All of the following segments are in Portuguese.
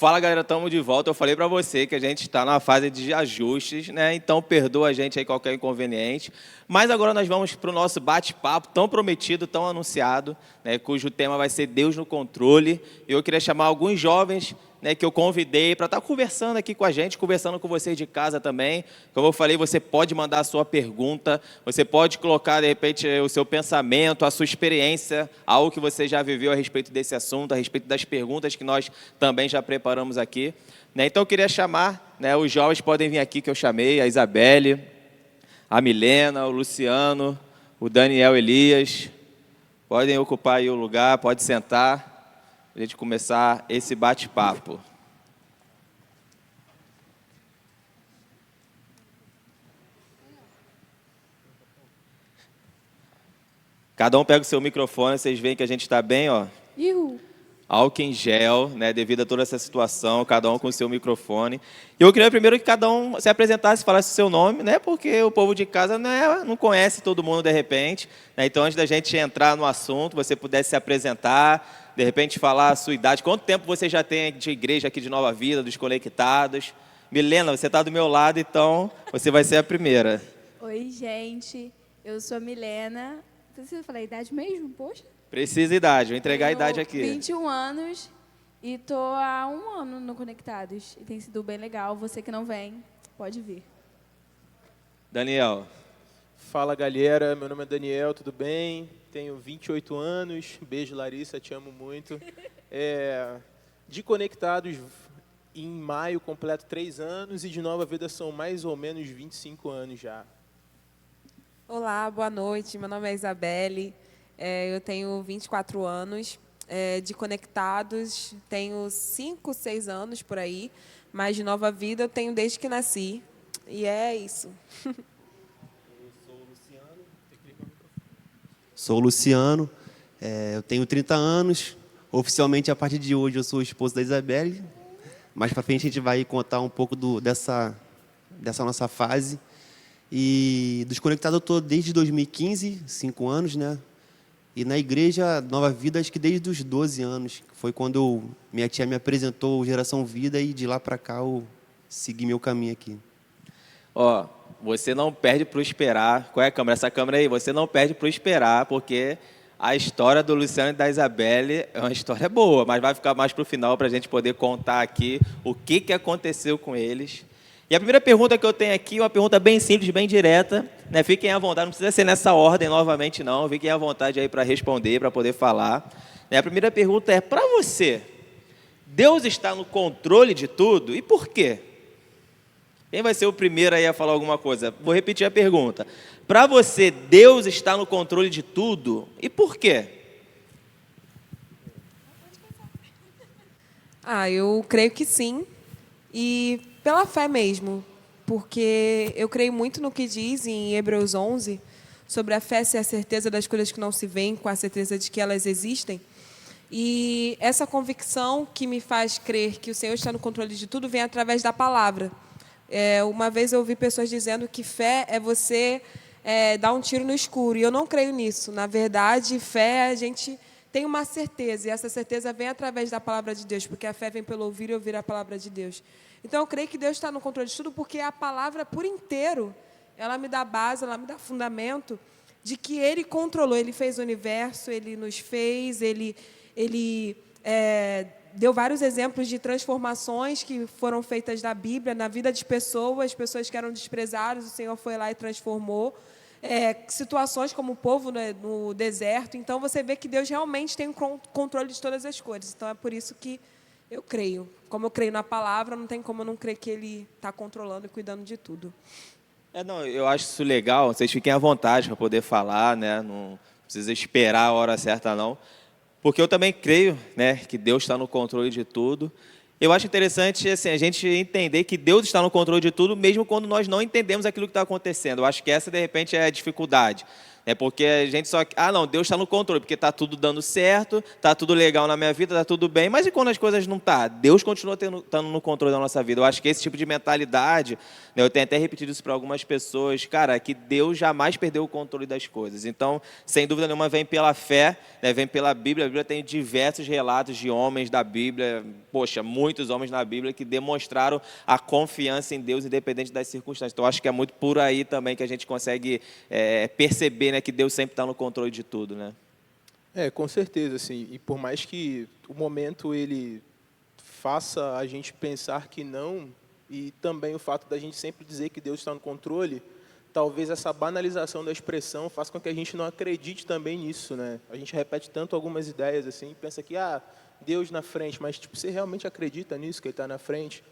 Fala, galera, estamos de volta. Eu falei para você que a gente está na fase de ajustes, né? Então, perdoa a gente aí qualquer inconveniente. Mas agora nós vamos para o nosso bate-papo tão prometido, tão anunciado, né? Cujo tema vai ser Deus no controle. E eu queria chamar alguns jovens, né, que eu convidei para estar conversando aqui com a gente, conversando com vocês de casa também. Como eu falei, você pode mandar a sua pergunta, você pode colocar, de repente, o seu pensamento, a sua experiência, algo que você já viveu a respeito desse assunto, a respeito das perguntas que nós também já preparamos aqui. Né? Então, eu queria chamar, né, os jovens podem vir aqui que eu chamei, a Isabelle, a Milena, o Luciano, o Daniel Elias. Podem ocupar aí o lugar, pode sentar. A gente começar esse bate-papo. Cada um pega o seu microfone, vocês veem que a gente está bem, ó. Álcool em gel, né, devido a toda essa situação, cada um com o seu microfone. E eu queria primeiro que cada um se apresentasse, falasse o seu nome, né, porque o povo de casa não conhece todo mundo de repente. Né, então, antes da gente entrar no assunto, você pudesse se apresentar, de repente falar a sua idade. Quanto tempo você já tem de igreja aqui de Nova Vida, dos Conectados? Milena, você está do meu lado, então você vai ser a primeira. Oi, gente. Eu sou a Milena. Precisa falar a idade mesmo? Poxa. Precisa idade, vou entregar a idade aqui. 21 anos e tô há 1 ano no Conectados. E tem sido bem legal. Você que não vem, pode vir. Daniel. Fala, galera. Meu nome é Daniel, tudo bem? Tenho 28 anos. Beijo, Larissa, te amo muito. De Conectados, em maio, completo 3 anos. E de Nova Vida são mais ou menos 25 anos já. Olá, boa noite. Meu nome é Isabelle. Eu tenho 24 anos. De Conectados, tenho 5, 6 anos por aí. Mas de Nova Vida eu tenho desde que nasci. E é isso. Sou o Luciano, eu tenho 30 anos. Oficialmente, a partir de hoje, eu sou o esposo da Isabelle. Mais para frente, a gente vai contar um pouco dessa nossa fase. E dos Conectados, eu estou desde 2015, 5 anos, né? E na igreja Nova Vida, acho que desde os 12 anos, que foi quando minha tia me apresentou o Geração Vida, e de lá para cá eu segui meu caminho aqui. Ó, você não perde para o esperar. Qual é a câmera? Essa câmera aí. Você não perde para o esperar, porque a história do Luciano e da Isabelle é uma história boa, mas vai ficar mais para o final para a gente poder contar aqui o que aconteceu com eles. E a primeira pergunta que eu tenho aqui é uma pergunta bem simples, bem direta. Né? Fiquem à vontade, não precisa ser nessa ordem novamente, não. Fiquem à vontade aí para responder, para poder falar. Né? A primeira pergunta é, para você, Deus está no controle de tudo? E por quê? Quem vai ser o primeiro aí a falar alguma coisa? Vou repetir a pergunta. Para você, Deus está no controle de tudo? E por quê? Eu creio que sim. E pela fé mesmo. Porque eu creio muito no que diz em Hebreus 11, sobre a fé ser a certeza das coisas que não se veem, com a certeza de que elas existem. E essa convicção que me faz crer que o Senhor está no controle de tudo vem através da palavra. Uma vez eu ouvi pessoas dizendo que fé é você dar um tiro no escuro, e eu não creio nisso. Na verdade, fé, a gente tem uma certeza, e essa certeza vem através da palavra de Deus, porque a fé vem pelo ouvir e ouvir a palavra de Deus. Então, eu creio que Deus está no controle de tudo, porque a palavra, por inteiro, ela me dá base, ela me dá fundamento de que Ele controlou, Ele fez o universo, Ele nos fez, Ele deu vários exemplos de transformações que foram feitas da Bíblia, na vida de pessoas que eram desprezadas, o Senhor foi lá e transformou. Situações como o povo no deserto. Então, você vê que Deus realmente tem o controle de todas as coisas. Então, é por isso que eu creio. Como eu creio na palavra, não tem como eu não crer que Ele está controlando e cuidando de tudo. Eu acho isso legal. Vocês fiquem à vontade para poder falar, né? Não precisa esperar a hora certa, não. Porque eu também creio, né, que Deus está no controle de tudo. Eu acho interessante assim, a gente entender que Deus está no controle de tudo, mesmo quando nós não entendemos aquilo que está acontecendo. Eu acho que essa, de repente, é a dificuldade. É porque a gente só... não, Deus está no controle, porque está tudo dando certo, está tudo legal na minha vida, está tudo bem, mas e quando as coisas não estão? Deus continua estando no controle da nossa vida. Eu acho que esse tipo de mentalidade, né, eu tenho até repetido isso para algumas pessoas, cara, que Deus jamais perdeu o controle das coisas. Então, sem dúvida nenhuma, vem pela fé, né, vem pela Bíblia. A Bíblia tem diversos relatos de homens da Bíblia, poxa, muitos homens na Bíblia que demonstraram a confiança em Deus, independente das circunstâncias. Então, eu acho que é muito por aí também que a gente consegue perceber, né, que Deus sempre está no controle de tudo, né? Com certeza, assim. E por mais que o momento ele faça a gente pensar que não, e também o fato da gente sempre dizer que Deus está no controle, talvez essa banalização da expressão faça com que a gente não acredite também nisso, né? A gente repete tanto algumas ideias assim, pensa que Deus na frente, mas tipo, você realmente acredita nisso que Ele está na frente?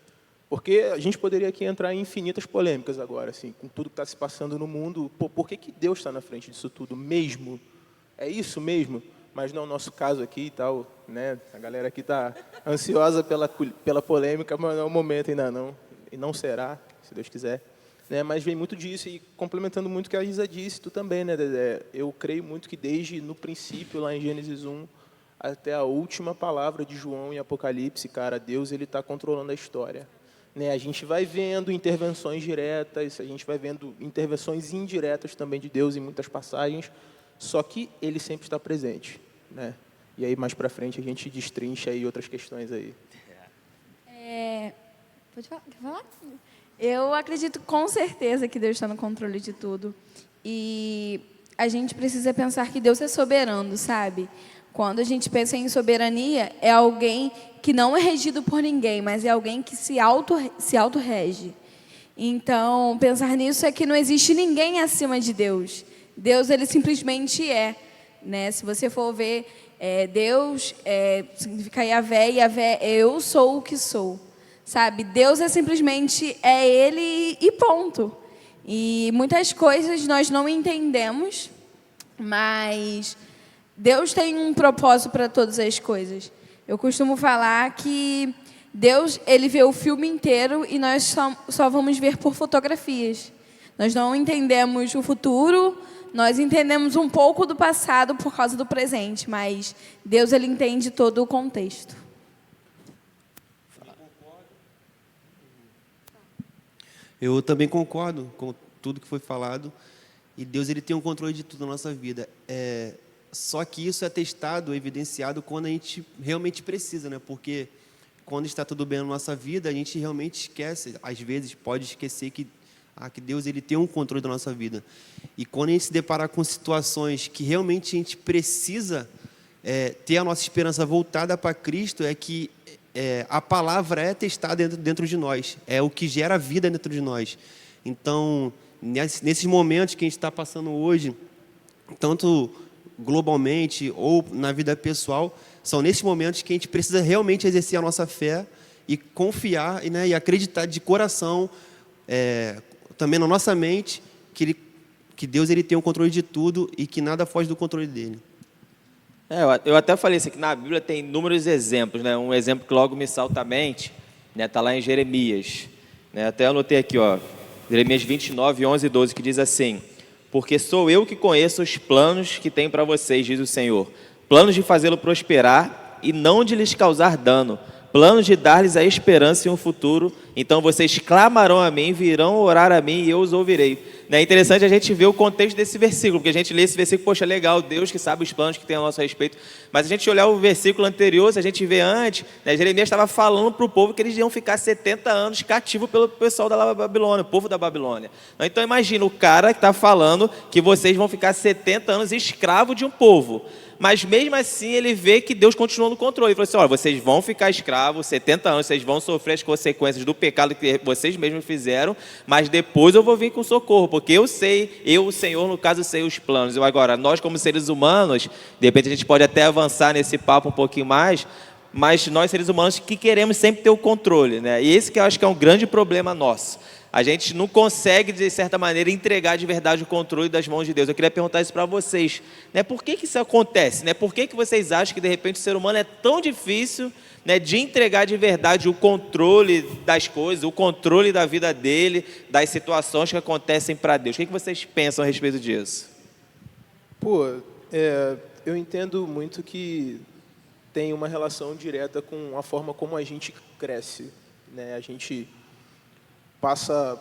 Porque a gente poderia aqui entrar em infinitas polêmicas agora, assim, com tudo que está se passando no mundo. Por que Deus está na frente disso tudo mesmo? É isso mesmo? Mas não é o nosso caso aqui e tal, né? A galera aqui está ansiosa pela polêmica, mas não é o momento ainda não. E não será, se Deus quiser. Né? Mas vem muito disso, e complementando muito o que a Isa disse, tu também, né, Dedé? Eu creio muito que desde no princípio, lá em Gênesis 1, até a última palavra de João em Apocalipse, cara, Deus ele está controlando a história. Né, a gente vai vendo intervenções diretas, a gente vai vendo intervenções indiretas também de Deus em muitas passagens, só que Ele sempre está presente. Né? E aí, mais para frente, a gente destrincha aí outras questões aí. Pode falar? Quer falar? Eu acredito com certeza que Deus está no controle de tudo. E a gente precisa pensar que Deus é soberano, sabe? Quando a gente pensa em soberania, é alguém que não é regido por ninguém, mas é alguém que se autorrege. Então, pensar nisso é que não existe ninguém acima de Deus. Deus, ele simplesmente é. Né? Se você for ver, Deus significa Yahvé, Yahvé, eu sou o que sou. Sabe? Deus é simplesmente Ele e ponto. E muitas coisas nós não entendemos, mas Deus tem um propósito para todas as coisas. Eu costumo falar que Deus, ele vê o filme inteiro e nós só vamos ver por fotografias. Nós não entendemos o futuro, nós entendemos um pouco do passado por causa do presente, mas Deus, ele entende todo o contexto. Eu também concordo com tudo que foi falado. E Deus ele tem o controle de tudo na nossa vida. Só que isso é testado, evidenciado quando a gente realmente precisa, né? Porque quando está tudo bem na nossa vida, a gente realmente esquece, às vezes pode esquecer que Deus ele tem um controle da nossa vida. E quando a gente se deparar com situações que realmente a gente precisa ter a nossa esperança voltada para Cristo, que a palavra é testada dentro de nós, é o que gera vida dentro de nós. Então, nesses momentos que a gente está passando hoje, tanto globalmente ou na vida pessoal, são nesses momentos que a gente precisa realmente exercer a nossa fé e confiar e acreditar de coração, também na nossa mente, que Deus ele tem o controle de tudo e que nada foge do controle dele. Eu até falei isso aqui, na Bíblia tem inúmeros exemplos, né? Um exemplo que logo me salta à mente, né? Está lá em Jeremias, né? Até anotei aqui, Jeremias 29, 11 e 12, que diz assim: porque sou eu que conheço os planos que tenho para vocês, diz o Senhor, planos de fazê-lo prosperar e não de lhes causar dano, planos de dar-lhes a esperança e um futuro. Então vocês clamarão a mim, virão orar a mim e eu os ouvirei. É interessante a gente ver o contexto desse versículo, porque a gente lê esse versículo, poxa, legal, Deus que sabe os planos que tem a nosso respeito. Mas a gente olhar o versículo anterior, se a gente vê antes, né, Jeremias estava falando para o povo que eles iam ficar 70 anos cativos pelo pessoal da Babilônia, o povo da Babilônia. Então imagina, o cara que está falando que vocês vão ficar 70 anos escravos de um povo. Mas mesmo assim ele vê que Deus continuou no controle. Ele falou assim, olha, vocês vão ficar escravos 70 anos, vocês vão sofrer as consequências do pecado que vocês mesmos fizeram, mas depois eu vou vir com socorro, porque eu sei, o Senhor, no caso, sei os planos. Agora, nós como seres humanos, de repente a gente pode até avançar nesse papo um pouquinho mais, mas nós seres humanos que queremos sempre ter o controle, né? E esse que eu acho que é um grande problema nosso. A gente não consegue, de certa maneira, entregar de verdade o controle das mãos de Deus. Eu queria perguntar isso para vocês, né? Por que isso acontece? Né? Por que vocês acham que, de repente, o ser humano é tão difícil, né, de entregar de verdade o controle das coisas, o controle da vida dele, das situações que acontecem para Deus? O que vocês pensam a respeito disso? Pô, eu entendo muito que tem uma relação direta com a forma como a gente cresce, né? A gente passa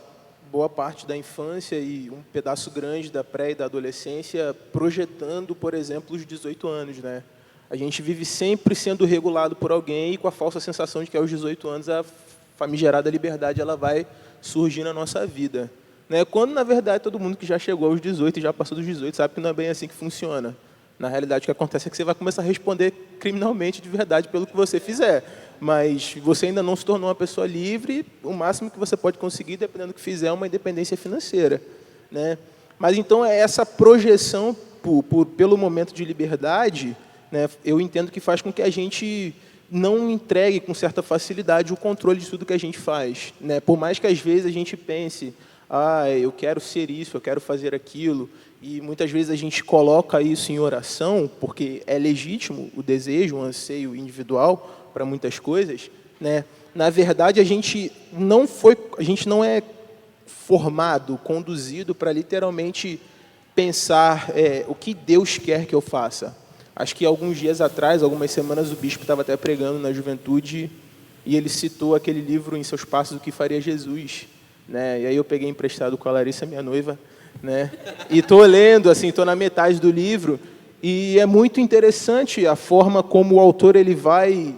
boa parte da infância e um pedaço grande da pré e da adolescência projetando, por exemplo, os 18 anos, né? A gente vive sempre sendo regulado por alguém e com a falsa sensação de que aos 18 anos a famigerada liberdade ela vai surgir na nossa vida, né? Quando, na verdade, todo mundo que já chegou aos 18 e já passou dos 18 sabe que não é bem assim que funciona. Na realidade, o que acontece é que você vai começar a responder criminalmente de verdade pelo que você fizer. Mas você ainda não se tornou uma pessoa livre, o máximo que você pode conseguir, dependendo do que fizer, é uma independência financeira, né? Mas, então, é essa projeção pelo momento de liberdade, né, eu entendo que faz com que a gente não entregue com certa facilidade o controle de tudo que a gente faz, né? Por mais que, às vezes, a gente pense, eu quero ser isso, eu quero fazer aquilo, e muitas vezes a gente coloca isso em oração, porque é legítimo o desejo, o anseio individual para muitas coisas, né? Na verdade, a gente não é formado, conduzido para literalmente pensar o que Deus quer que eu faça. Acho que alguns dias atrás, algumas semanas, o bispo estava até pregando na juventude e ele citou aquele livro Em Seus Passos, O que Faria Jesus, né? E aí eu peguei emprestado com a Larissa, minha noiva, né? E estou lendo, assim, estou na metade do livro e é muito interessante a forma como o autor ele vai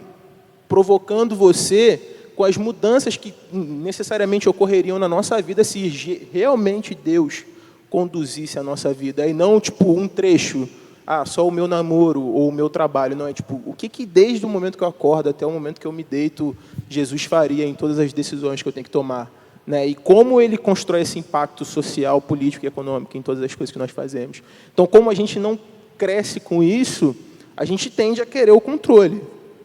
provocando você com as mudanças que necessariamente ocorreriam na nossa vida se realmente Deus conduzisse a nossa vida, e não tipo um trecho, só o meu namoro ou o meu trabalho, não, é tipo, o que desde o momento que eu acordo até o momento que eu me deito, Jesus faria em todas as decisões que eu tenho que tomar, né? E como ele constrói esse impacto social, político e econômico em todas as coisas que nós fazemos. Então, como a gente não cresce com isso, a gente tende a querer o controle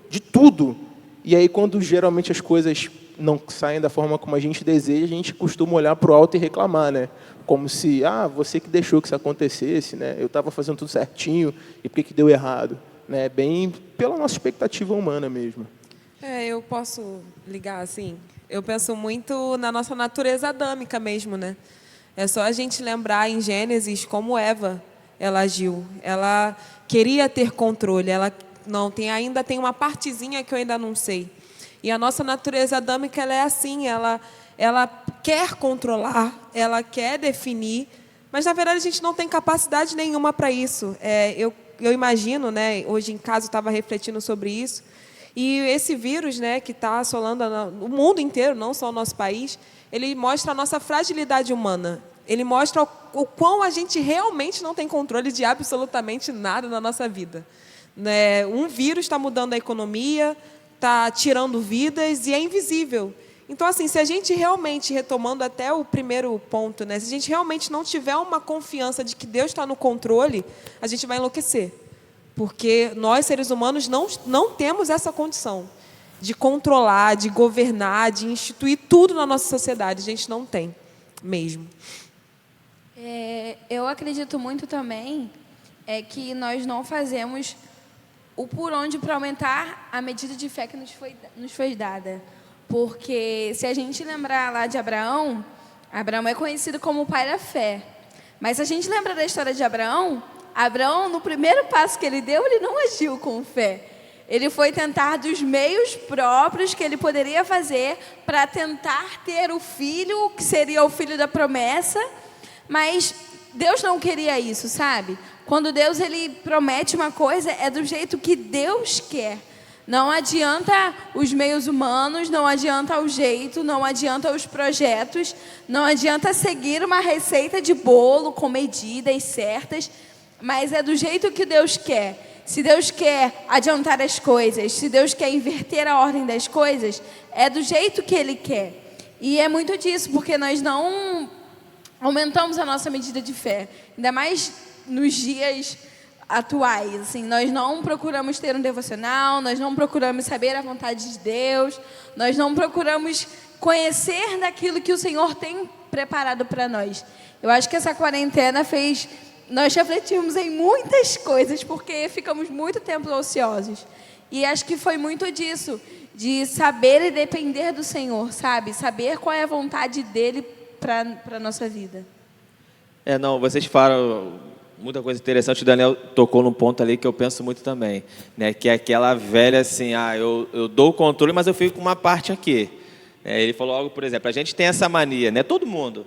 de tudo. E aí, quando geralmente as coisas não saem da forma como a gente deseja, a gente costuma olhar para o alto e reclamar, né? Como se, você que deixou que isso acontecesse, né? Eu estava fazendo tudo certinho, e por que deu errado? Né? Bem pela nossa expectativa humana mesmo. Eu posso ligar assim? Eu penso muito na nossa natureza adâmica mesmo, né? É só a gente lembrar em Gênesis como Eva, ela agiu. Ela queria ter controle, ela ainda tem uma partezinha que eu ainda não sei. E a nossa natureza adâmica, ela é assim, ela quer controlar, ela quer definir, mas, na verdade, a gente não tem capacidade nenhuma para isso. Eu imagino, né, hoje em casa eu estava refletindo sobre isso, e esse vírus, né, que está assolando o mundo inteiro, não só o nosso país, ele mostra a nossa fragilidade humana. Ele mostra o quão a gente realmente não tem controle de absolutamente nada na nossa vida. Né? Um vírus está mudando a economia, está tirando vidas e é invisível. Então, assim, se a gente realmente, retomando até o primeiro ponto, né, se a gente realmente não tiver uma confiança de que Deus está no controle, a gente vai enlouquecer. Porque nós, seres humanos, não temos essa condição de controlar, de governar, de instituir tudo na nossa sociedade. A gente não tem mesmo. Eu acredito muito também que nós não fazemos o por onde para aumentar a medida de fé que nos foi dada. Porque se a gente lembrar lá de Abraão, Abraão é conhecido como o pai da fé. Mas se a gente lembra da história de Abraão, no primeiro passo que ele deu, ele não agiu com fé. Ele foi tentar dos meios próprios que ele poderia fazer para tentar ter o filho, que seria o filho da promessa. Mas Deus não queria isso, sabe? Quando Deus ele promete uma coisa, é do jeito que Deus quer. Não adianta os meios humanos, não adianta o jeito, não adianta os projetos, não adianta seguir uma receita de bolo com medidas certas, mas é do jeito que Deus quer. Se Deus quer adiantar as coisas, se Deus quer inverter a ordem das coisas, é do jeito que Ele quer. E é muito disso, porque nós não aumentamos a nossa medida de fé, ainda mais nos dias atuais, assim, nós não procuramos ter um devocional, nós não procuramos saber a vontade de Deus, nós não procuramos conhecer daquilo que o Senhor tem preparado para nós. Eu acho que essa quarentena fez nós refletirmos em muitas coisas, porque ficamos muito tempo ociosos, e acho que foi muito disso, de saber e depender do Senhor, sabe? Saber qual é a vontade dEle para a nossa vida. Não, vocês falam Muita coisa interessante, o Daniel tocou num ponto ali que eu penso muito também, né? Que é aquela velha assim, eu dou o controle, mas eu fico com uma parte aqui. Ele falou algo, por exemplo, a gente tem essa mania, né? Todo mundo.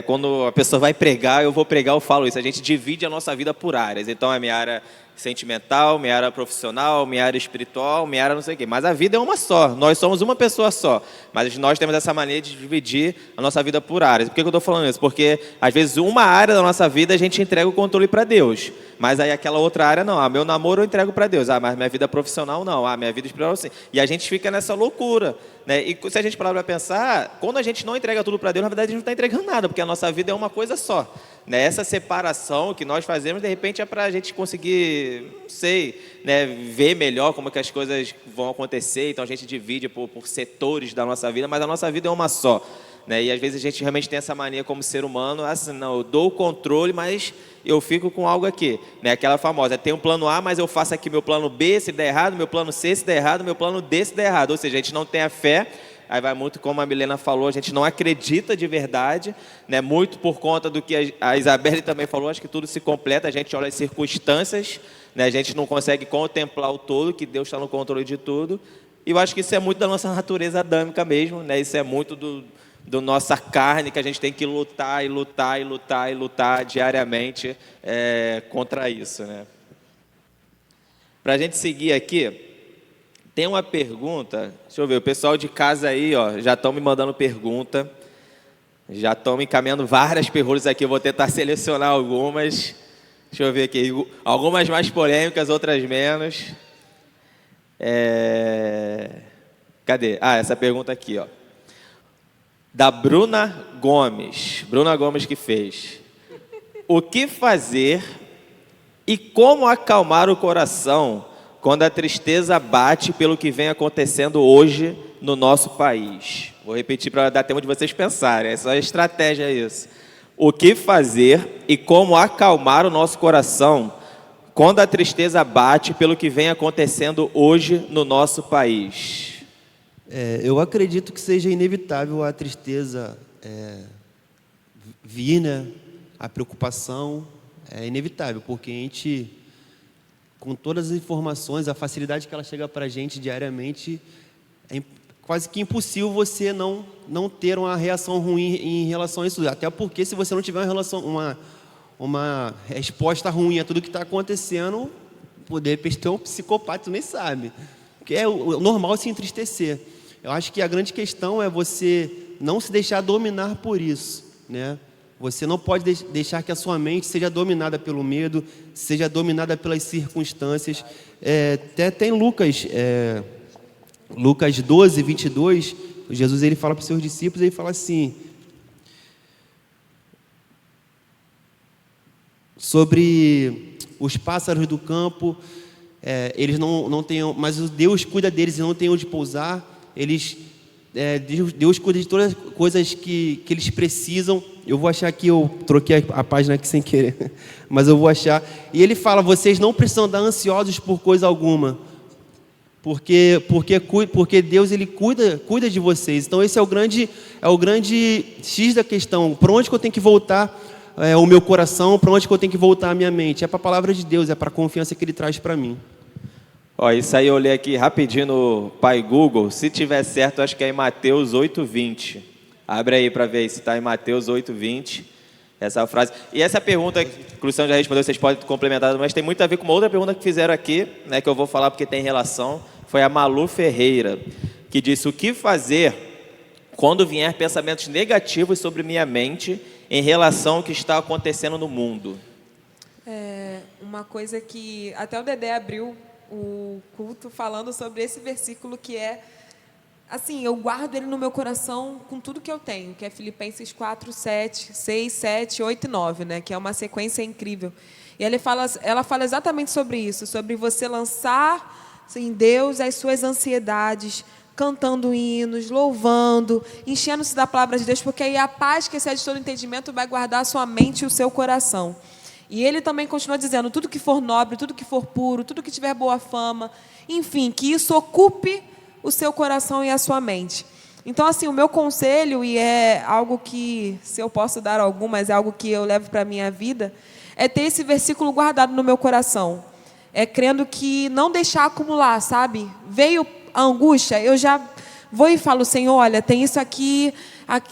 Quando a pessoa vai pregar, eu vou pregar, eu falo isso. A gente divide a nossa vida por áreas. Então, é minha área sentimental, minha área profissional, minha área espiritual, minha área não sei o quê. Mas a vida é uma só. Nós somos uma pessoa só. Mas nós temos essa mania de dividir a nossa vida por áreas. Por que eu estou falando isso? Porque, às vezes, uma área da nossa vida a gente entrega o controle para Deus. Mas aí aquela outra área não. Meu namoro eu entrego para Deus. Mas minha vida profissional não. Minha vida espiritual sim. E a gente fica nessa loucura, né? E se a gente parar para pensar, quando a gente não entrega tudo para Deus, na verdade a gente não está entregando nada, porque a nossa vida é uma coisa só, né? Essa separação que nós fazemos, de repente, é para a gente conseguir, não sei, né, ver melhor como que as coisas vão acontecer. Então a gente divide por setores da nossa vida, mas a nossa vida é uma só, né? E às vezes a gente realmente tem essa mania como ser humano, assim, não, eu dou o controle, mas eu fico com algo aqui, né? Aquela famosa, tem um plano A, mas eu faço aqui meu plano B, se der errado, meu plano C, se der errado, meu plano D, se der errado. Ou seja, a gente não tem a fé, aí vai muito como a Milena falou, a gente não acredita de verdade, né? Muito por conta do que a Isabelle também falou, acho que tudo se completa, a gente olha as circunstâncias, né? A gente não consegue contemplar o todo, que Deus está no controle de tudo, e eu acho que isso é muito da nossa natureza adâmica mesmo, né? Isso é muito do nossa carne, que a gente tem que lutar e lutar e lutar e lutar diariamente contra isso, né? Para a gente seguir aqui, tem uma pergunta, deixa eu ver, o pessoal de casa aí, já estão me mandando pergunta, já estão me encaminhando várias perguntas aqui, eu vou tentar selecionar algumas, deixa eu ver aqui, algumas mais polêmicas, outras menos. Cadê? Essa pergunta aqui, da Bruna Gomes que fez: o que fazer e como acalmar o coração quando a tristeza bate pelo que vem acontecendo hoje no nosso país? Vou repetir para dar tempo de vocês pensarem, é só estratégia isso. O que fazer e como acalmar o nosso coração quando a tristeza bate pelo que vem acontecendo hoje no nosso país? Eu acredito que seja inevitável a tristeza vir, né? A preocupação é inevitável, porque a gente, com todas as informações, a facilidade que ela chega para a gente diariamente, é quase que impossível você não ter uma reação ruim em relação a isso. Até porque, se você não tiver uma resposta ruim a tudo que está acontecendo, de repente ter um psicopata, tu nem sabe. Porque é o normal se entristecer. Eu acho que a grande questão é você não se deixar dominar por isso, né? Você não pode deixar que a sua mente seja dominada pelo medo, seja dominada pelas circunstâncias. Até tem Lucas 12, 22, Jesus ele fala para os seus discípulos, ele fala assim, sobre os pássaros do campo, eles não têm, mas Deus cuida deles e não tem onde pousar. Deus cuida de todas as coisas que eles precisam. Eu vou achar que eu troquei a página aqui sem querer, mas eu vou achar. E ele fala: vocês não precisam andar ansiosos por coisa alguma, porque Deus ele cuida de vocês. Então esse é o grande X da questão. Para onde que eu tenho que voltar o meu coração? Para onde que eu tenho que voltar a minha mente? É para a palavra de Deus, é para a confiança que Ele traz para mim. Isso aí eu olhei aqui rapidinho no Pai Google. Se tiver certo, acho que é em Mateus 8:20. Abre aí para ver aí se está em Mateus 8:20. Essa frase. E essa pergunta que o Luciano já respondeu, vocês podem complementar, mas tem muito a ver com uma outra pergunta que fizeram aqui, né, que eu vou falar porque tem relação. Foi a Malu Ferreira, que disse: o que fazer quando vier pensamentos negativos sobre minha mente em relação ao que está acontecendo no mundo? Uma coisa que até o Dedé abriu o culto falando sobre esse versículo, que é assim, eu guardo ele no meu coração com tudo que eu tenho, que é Filipenses 4, 7, 6, 7, 8 e 9, né? Que é uma sequência incrível. E ela fala exatamente sobre isso, sobre você lançar em Deus as suas ansiedades, cantando hinos, louvando, enchendo-se da palavra de Deus, porque aí a paz que excede todo entendimento vai guardar a sua mente e o seu coração. E ele também continua dizendo: tudo que for nobre, tudo que for puro, tudo que tiver boa fama, enfim, que isso ocupe o seu coração e a sua mente. Então, assim, o meu conselho, e é algo que, se eu posso dar algum, mas é algo que eu levo para a minha vida, é ter esse versículo guardado no meu coração. É crendo que não deixar acumular, sabe? Veio a angústia, eu já vou e falo, Senhor, olha, tem isso aqui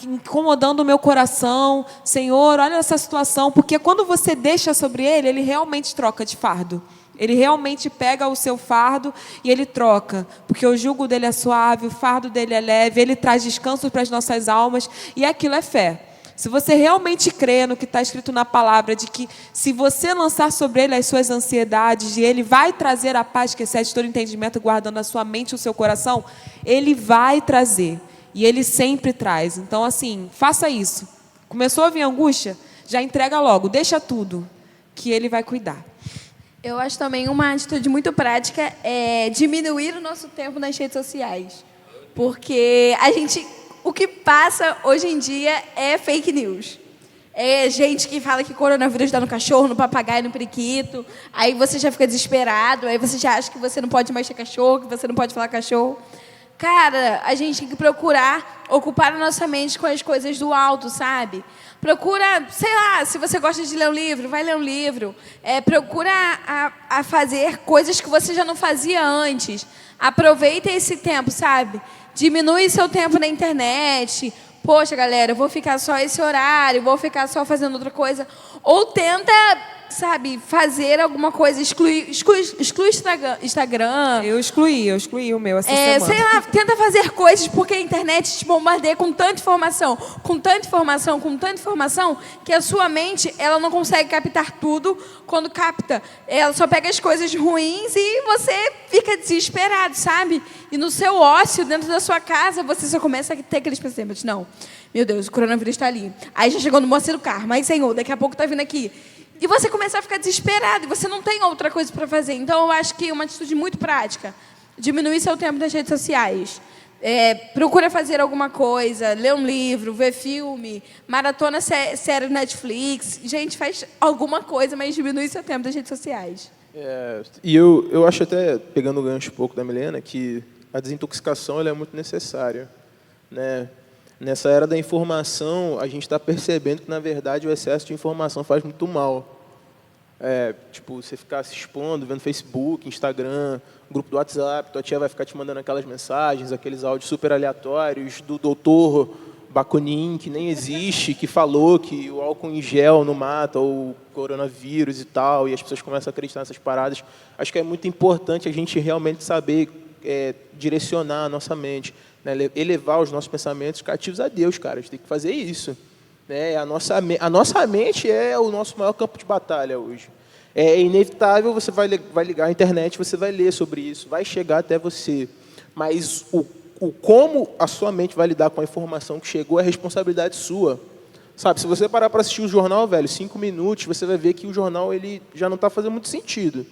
incomodando o meu coração. Senhor, olha essa situação. Porque quando você deixa sobre ele, ele realmente troca de fardo. Ele realmente pega o seu fardo e ele troca. Porque o jugo dele é suave, o fardo dele é leve, ele traz descanso para as nossas almas. E aquilo é fé. Se você realmente crê no que está escrito na palavra, de que se você lançar sobre ele as suas ansiedades, e ele vai trazer a paz que excede todo entendimento, guardando a sua mente e o seu coração, ele vai trazer. E ele sempre traz. Então, assim, faça isso. Começou a vir angústia? Já entrega logo, deixa tudo, que ele vai cuidar. Eu acho também uma atitude muito prática é diminuir o nosso tempo nas redes sociais. Porque o que passa hoje em dia é fake news. É gente que fala que coronavírus dá no cachorro, no papagaio, no periquito. Aí você já fica desesperado, aí você já acha que você não pode mais ter cachorro, que você não pode falar cachorro. Cara, a gente tem que procurar ocupar a nossa mente com as coisas do alto, sabe? Procura, sei lá, se você gosta de ler um livro, vai ler um livro. Procura a fazer coisas que você já não fazia antes. Aproveita esse tempo, sabe? Diminui seu tempo na internet. Poxa, galera, eu vou ficar só esse horário, vou ficar só fazendo outra coisa. Ou tenta, sabe, fazer alguma coisa, exclui Instagram. Eu excluí o meu essa semana. Sei lá, tenta fazer coisas, porque a internet te bombardeia com tanta informação, que a sua mente, ela não consegue captar tudo. Quando capta, ela só pega as coisas ruins e você fica desesperado, sabe? E no seu ócio, dentro da sua casa, você só começa a ter aqueles pensamentos. Não, meu Deus, o coronavírus está ali. Aí já chegou no moço do carro, mas Senhor, daqui a pouco está vindo aqui. E você começa a ficar desesperado, e você não tem outra coisa para fazer. Então, eu acho que é uma atitude muito prática. Diminuir seu tempo nas redes sociais. Procura fazer alguma coisa, ler um livro, ver filme, maratona série Netflix. Gente, faz alguma coisa, mas diminui seu tempo nas redes sociais. E eu acho até, pegando o gancho um pouco da Milena, que a desintoxicação ela é muito necessária, né? Nessa era da informação, a gente está percebendo que, na verdade, o excesso de informação faz muito mal. Tipo, você ficar se expondo, vendo Facebook, Instagram, grupo do WhatsApp, tua tia vai ficar te mandando aquelas mensagens, aqueles áudios super aleatórios do doutor Bakunin, que nem existe, que falou que o álcool em gel não mata, ou o coronavírus e tal, e as pessoas começam a acreditar nessas paradas. Acho que é muito importante a gente realmente saber direcionar a nossa mente, né? Elevar os nossos pensamentos cativos a Deus, cara. A gente tem que fazer isso. Né? A nossa mente é o nosso maior campo de batalha hoje. É inevitável, você vai ligar a internet, você vai ler sobre isso, vai chegar até você. Mas como a sua mente vai lidar com a informação que chegou é responsabilidade sua. Sabe, se você parar para assistir o jornal, 5 minutos, você vai ver que o jornal ele já não está fazendo muito sentido.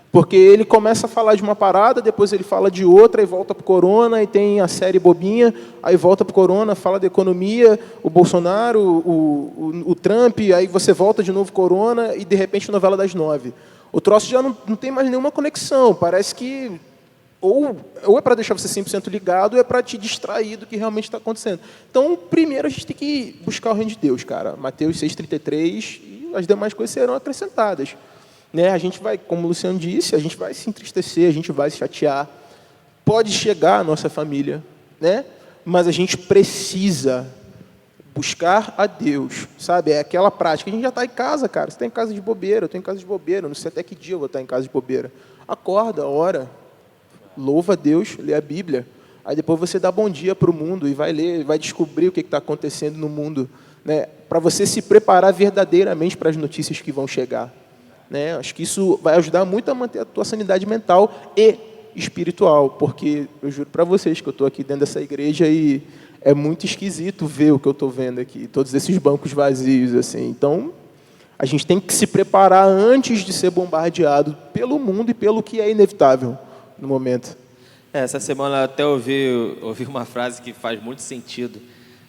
Porque ele começa a falar de uma parada, depois ele fala de outra, aí volta para o corona, aí tem a série bobinha, aí volta para o corona, fala da economia, o Bolsonaro, o Trump, aí você volta de novo corona e, de repente, novela das 9. O troço já não tem mais nenhuma conexão, parece que ou é para deixar você 100% ligado, ou é para te distrair do que realmente está acontecendo. Então, primeiro, a gente tem que buscar o reino de Deus, cara. Mateus 6,33, e as demais coisas serão acrescentadas. Né? A gente vai, como o Luciano disse, a gente vai se entristecer, a gente vai se chatear. Pode chegar a nossa família, né? Mas a gente precisa buscar a Deus, sabe? É aquela prática. A gente já está em casa, cara. Você está em casa de bobeira, eu estou em casa de bobeira. Eu não sei até que dia eu vou estar em casa de bobeira. Acorda, ora, louva a Deus, lê a Bíblia. Aí depois você dá bom dia para o mundo e vai ler, vai descobrir o que está acontecendo no mundo, né? Para você se preparar verdadeiramente para as notícias que vão chegar. Né? Acho que isso vai ajudar muito a manter a tua sanidade mental e espiritual, porque eu juro para vocês que eu estou aqui dentro dessa igreja e é muito esquisito ver o que eu estou vendo aqui, todos esses bancos vazios, assim. Então, a gente tem que se preparar antes de ser bombardeado pelo mundo e pelo que é inevitável no momento. Essa semana eu até ouvi uma frase que faz muito sentido,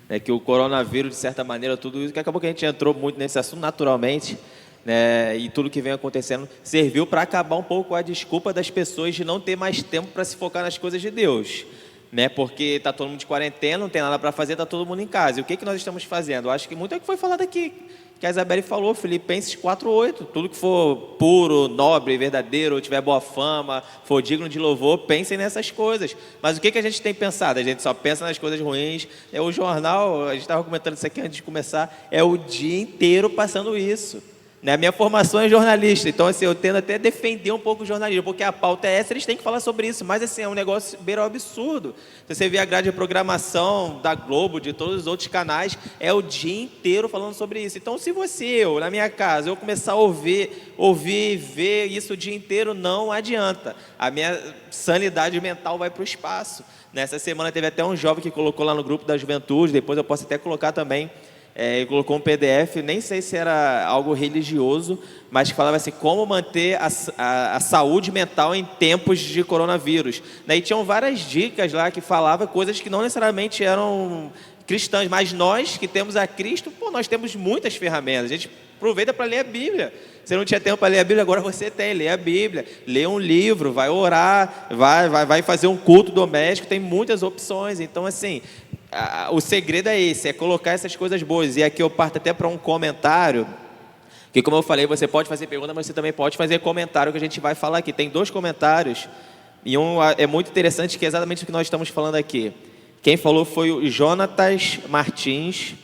né? Que o coronavírus, de certa maneira, tudo isso, que acabou que a gente entrou muito nesse assunto naturalmente, né, e tudo que vem acontecendo serviu para acabar um pouco a desculpa das pessoas de não ter mais tempo para se focar nas coisas de Deus, né, porque está todo mundo de quarentena, não tem nada para fazer, está todo mundo em casa. E o que nós estamos fazendo? Eu acho que muito é o que foi falado aqui, que a Isabelle falou, Filipenses 4:8. Tudo que for puro, nobre, verdadeiro, tiver boa fama, for digno de louvor, pensem nessas coisas. Mas o que a gente tem pensado? A gente só pensa nas coisas ruins. É o jornal, a gente estava comentando isso aqui antes de começar, é o dia inteiro passando isso. Né? A minha formação é jornalista, então assim, eu tendo até a defender um pouco o jornalismo, porque a pauta é essa, eles têm que falar sobre isso, mas assim, é um negócio beirão absurdo. Se você vê a grade de programação da Globo, de todos os outros canais, é o dia inteiro falando sobre isso. Então, se eu, na minha casa, eu começar a ouvir, ver isso o dia inteiro, não adianta. A minha sanidade mental vai para o espaço. Nessa semana teve até um jovem que colocou lá no grupo da juventude, depois eu posso até colocar também, ele colocou um PDF, nem sei se era algo religioso, mas que falava assim, como manter a saúde mental em tempos de coronavírus. E tinham várias dicas lá que falavam coisas que não necessariamente eram cristãs, mas nós que temos a Cristo, nós temos muitas ferramentas, a gente aproveita para ler a Bíblia. Você não tinha tempo para ler a Bíblia, agora você tem, lê a Bíblia, lê um livro, vai orar, vai fazer um culto doméstico, tem muitas opções. Então, assim, o segredo é esse, é colocar essas coisas boas. E aqui eu parto até para um comentário, que como eu falei, você pode fazer pergunta, mas você também pode fazer comentário, que a gente vai falar aqui. Tem 2 comentários, e um é muito interessante, que é exatamente o que nós estamos falando aqui. Quem falou foi o Jonatas Martins,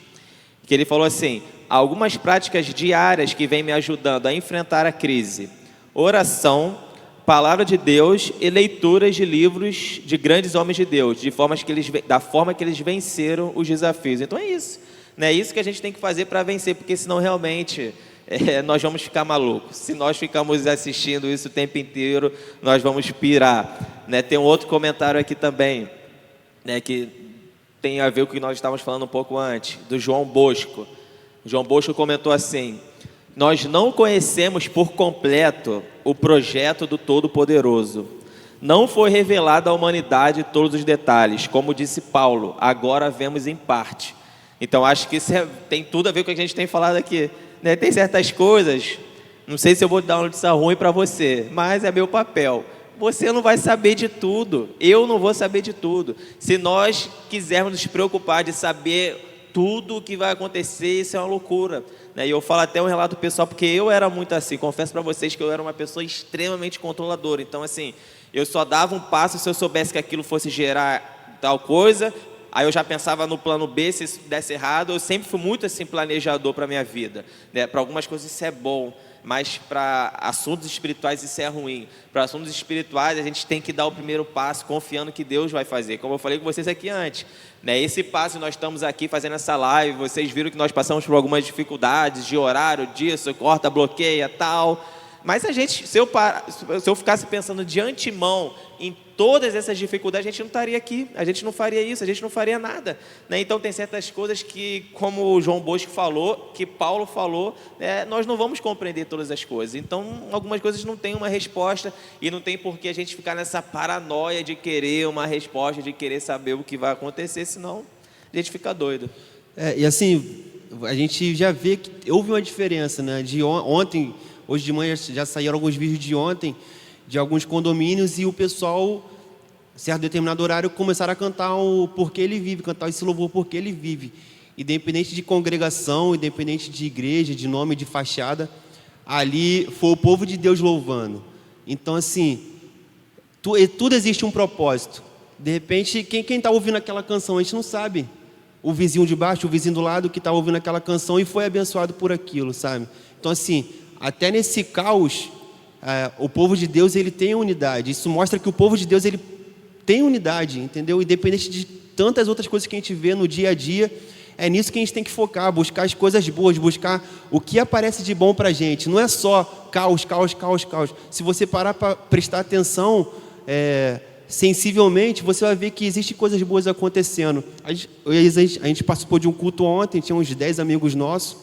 que ele falou assim, algumas práticas diárias que vêm me ajudando a enfrentar a crise: oração, palavra de Deus e leituras de livros de grandes homens de Deus, da forma que eles venceram os desafios. Então é isso, né? É isso que a gente tem que fazer para vencer, porque senão realmente nós vamos ficar malucos. Se nós ficarmos assistindo isso o tempo inteiro, nós vamos pirar, né? Tem um outro comentário aqui também, né, que tem a ver com o que nós estávamos falando um pouco antes, do João Bosco. João Bosco comentou assim: nós não conhecemos por completo o projeto do Todo-Poderoso. Não foi revelado à humanidade todos os detalhes, como disse Paulo, agora vemos em parte. Então acho que isso tem tudo a ver com o que a gente tem falado aqui, né? Tem certas coisas, não sei se eu vou dar uma notícia ruim para você, mas é meu papel. Você não vai saber de tudo, eu não vou saber de tudo. Se nós quisermos nos preocupar de saber tudo o que vai acontecer, isso é uma loucura, né? E eu falo até um relato pessoal, porque eu era muito assim, confesso para vocês que eu era uma pessoa extremamente controladora. Então assim, eu só dava um passo se eu soubesse que aquilo fosse gerar tal coisa, aí eu já pensava no plano B, se isso desse errado. Eu sempre fui muito assim planejador para a minha vida, né? Para algumas coisas isso é bom, mas para assuntos espirituais isso é ruim. Para assuntos espirituais a gente tem que dar o primeiro passo, confiando que Deus vai fazer. Como eu falei com vocês aqui antes, né? Esse passo, nós estamos aqui fazendo essa live, vocês viram que nós passamos por algumas dificuldades de horário, disso, corta, bloqueia, tal. Mas se eu ficasse pensando de antemão em todas essas dificuldades, a gente não estaria aqui, a gente não faria isso, a gente não faria nada, né? Então tem certas coisas que, como o João Bosco falou, que Paulo falou, nós não vamos compreender todas as coisas. Então algumas coisas não têm uma resposta, e não tem por que a gente ficar nessa paranoia de querer uma resposta, de querer saber o que vai acontecer, senão a gente fica doido. E assim, a gente já vê que houve uma diferença, né? De ontem, hoje de manhã já saíram alguns vídeos de ontem, de alguns condomínios, e o pessoal, certo determinado horário, começaram a cantar o Porque Ele Vive, cantar esse louvor Porque Ele Vive. Independente de congregação, independente de igreja, de nome, de fachada, ali foi o povo de Deus louvando. Então, assim, tudo existe um propósito. De repente, quem está ouvindo aquela canção, a gente não sabe. O vizinho de baixo, o vizinho do lado que está ouvindo aquela canção e foi abençoado por aquilo, sabe? Então, assim, até nesse caos, o povo de Deus, ele tem unidade. Isso mostra que o povo de Deus, ele tem unidade, entendeu? Independente de tantas outras coisas que a gente vê no dia a dia, é nisso que a gente tem que focar, buscar as coisas boas, buscar o que aparece de bom para a gente. Não é só caos, caos, caos, caos. Se você parar para prestar atenção sensivelmente, você vai ver que existem coisas boas acontecendo. A gente participou de um culto ontem, tinha uns 10 amigos nossos,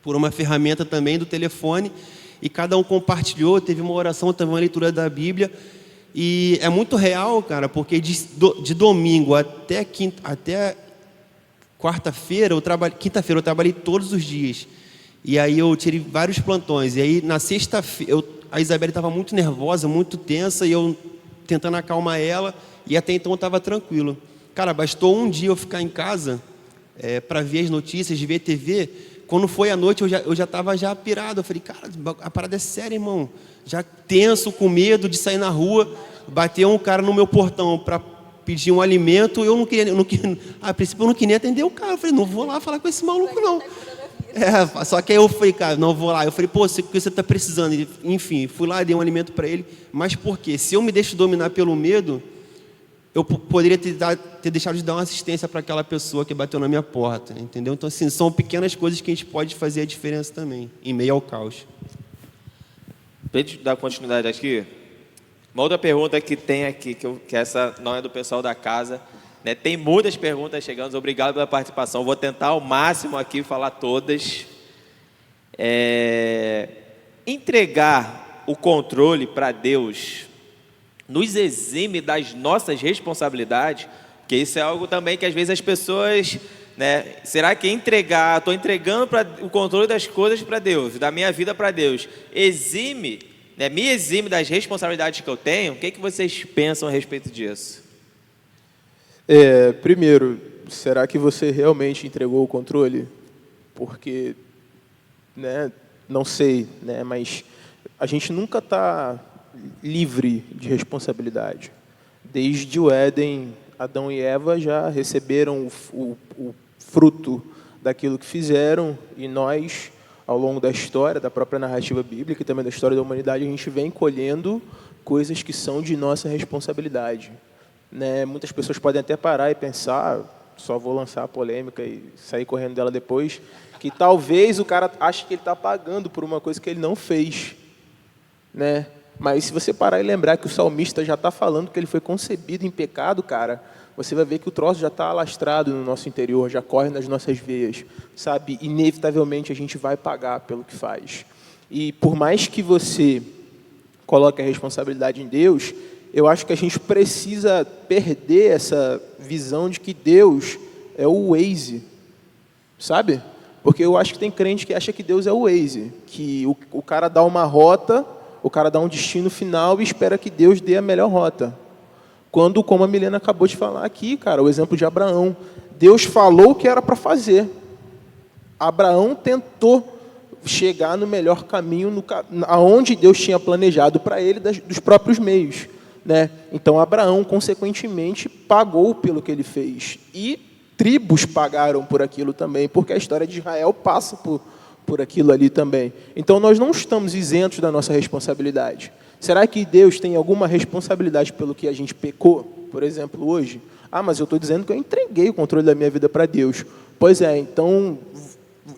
por uma ferramenta também do telefone, e cada um compartilhou, teve uma oração, teve uma leitura da Bíblia, e é muito real, cara, porque de domingo até quarta-feira, quinta-feira eu trabalhei todos os dias, e aí eu tirei vários plantões, e aí na sexta-feira, a Isabelle estava muito nervosa, muito tensa, e eu tentando acalmar ela, e até então eu estava tranquilo. Cara, bastou um dia eu ficar em casa, para ver as notícias, ver TV, quando foi à noite, eu já estava já pirado. Eu falei, cara, a parada é séria, irmão. Já tenso, com medo de sair na rua. Bateu um cara no meu portão para pedir um alimento. Eu não queria, a princípio eu não queria atender o cara. Eu falei, não vou lá falar com esse maluco, não. Só que aí eu falei, cara, não vou lá. Eu falei, pô, o que você está precisando? Enfim, fui lá, dei um alimento para ele. Mas por quê? Se eu me deixo dominar pelo medo, eu poderia ter deixado de dar uma assistência para aquela pessoa que bateu na minha porta, entendeu? Então, assim, são pequenas coisas que a gente pode fazer a diferença também, em meio ao caos. Para a gente dar continuidade aqui, uma outra pergunta que tem aqui, que essa não é do pessoal da casa, né? Tem muitas perguntas chegando, obrigado pela participação, vou tentar ao máximo aqui falar todas. Entregar o controle para Deus nos exime das nossas responsabilidades, porque isso é algo também que às vezes as pessoas, né, será que estou entregando o controle das coisas para Deus, da minha vida para Deus, me exime das responsabilidades que eu tenho? O que vocês pensam a respeito disso? Primeiro, será que você realmente entregou o controle? Porque, né, não sei, né, mas a gente nunca está livre de responsabilidade. Desde o Éden, Adão e Eva já receberam o fruto daquilo que fizeram, e nós, ao longo da história, da própria narrativa bíblica e também da história da humanidade, a gente vem colhendo coisas que são de nossa responsabilidade. Né? Muitas pessoas podem até parar e pensar, só vou lançar a polêmica e sair correndo dela depois, que talvez o cara ache que ele está pagando por uma coisa que ele não fez. Né? Mas se você parar e lembrar que o salmista já está falando que ele foi concebido em pecado, cara, você vai ver que o troço já está alastrado no nosso interior, já corre nas nossas veias, sabe? Inevitavelmente a gente vai pagar pelo que faz. E por mais que você coloque a responsabilidade em Deus, eu acho que a gente precisa perder essa visão de que Deus é o Waze, sabe? Porque eu acho que tem crente que acha que Deus é o Waze, que o cara dá uma rota, o cara dá um destino final e espera que Deus dê a melhor rota. Quando, como a Milena acabou de falar aqui, cara, o exemplo de Abraão. Deus falou o que era para fazer. Abraão tentou chegar no melhor caminho, aonde Deus tinha planejado para ele, dos próprios meios. Né? Então, Abraão, consequentemente, pagou pelo que ele fez. E tribos pagaram por aquilo também, porque a história de Israel passa por aquilo ali também. Então, nós não estamos isentos da nossa responsabilidade. Será que Deus tem alguma responsabilidade pelo que a gente pecou, por exemplo, hoje? Mas eu estou dizendo que eu entreguei o controle da minha vida para Deus. Pois é, então,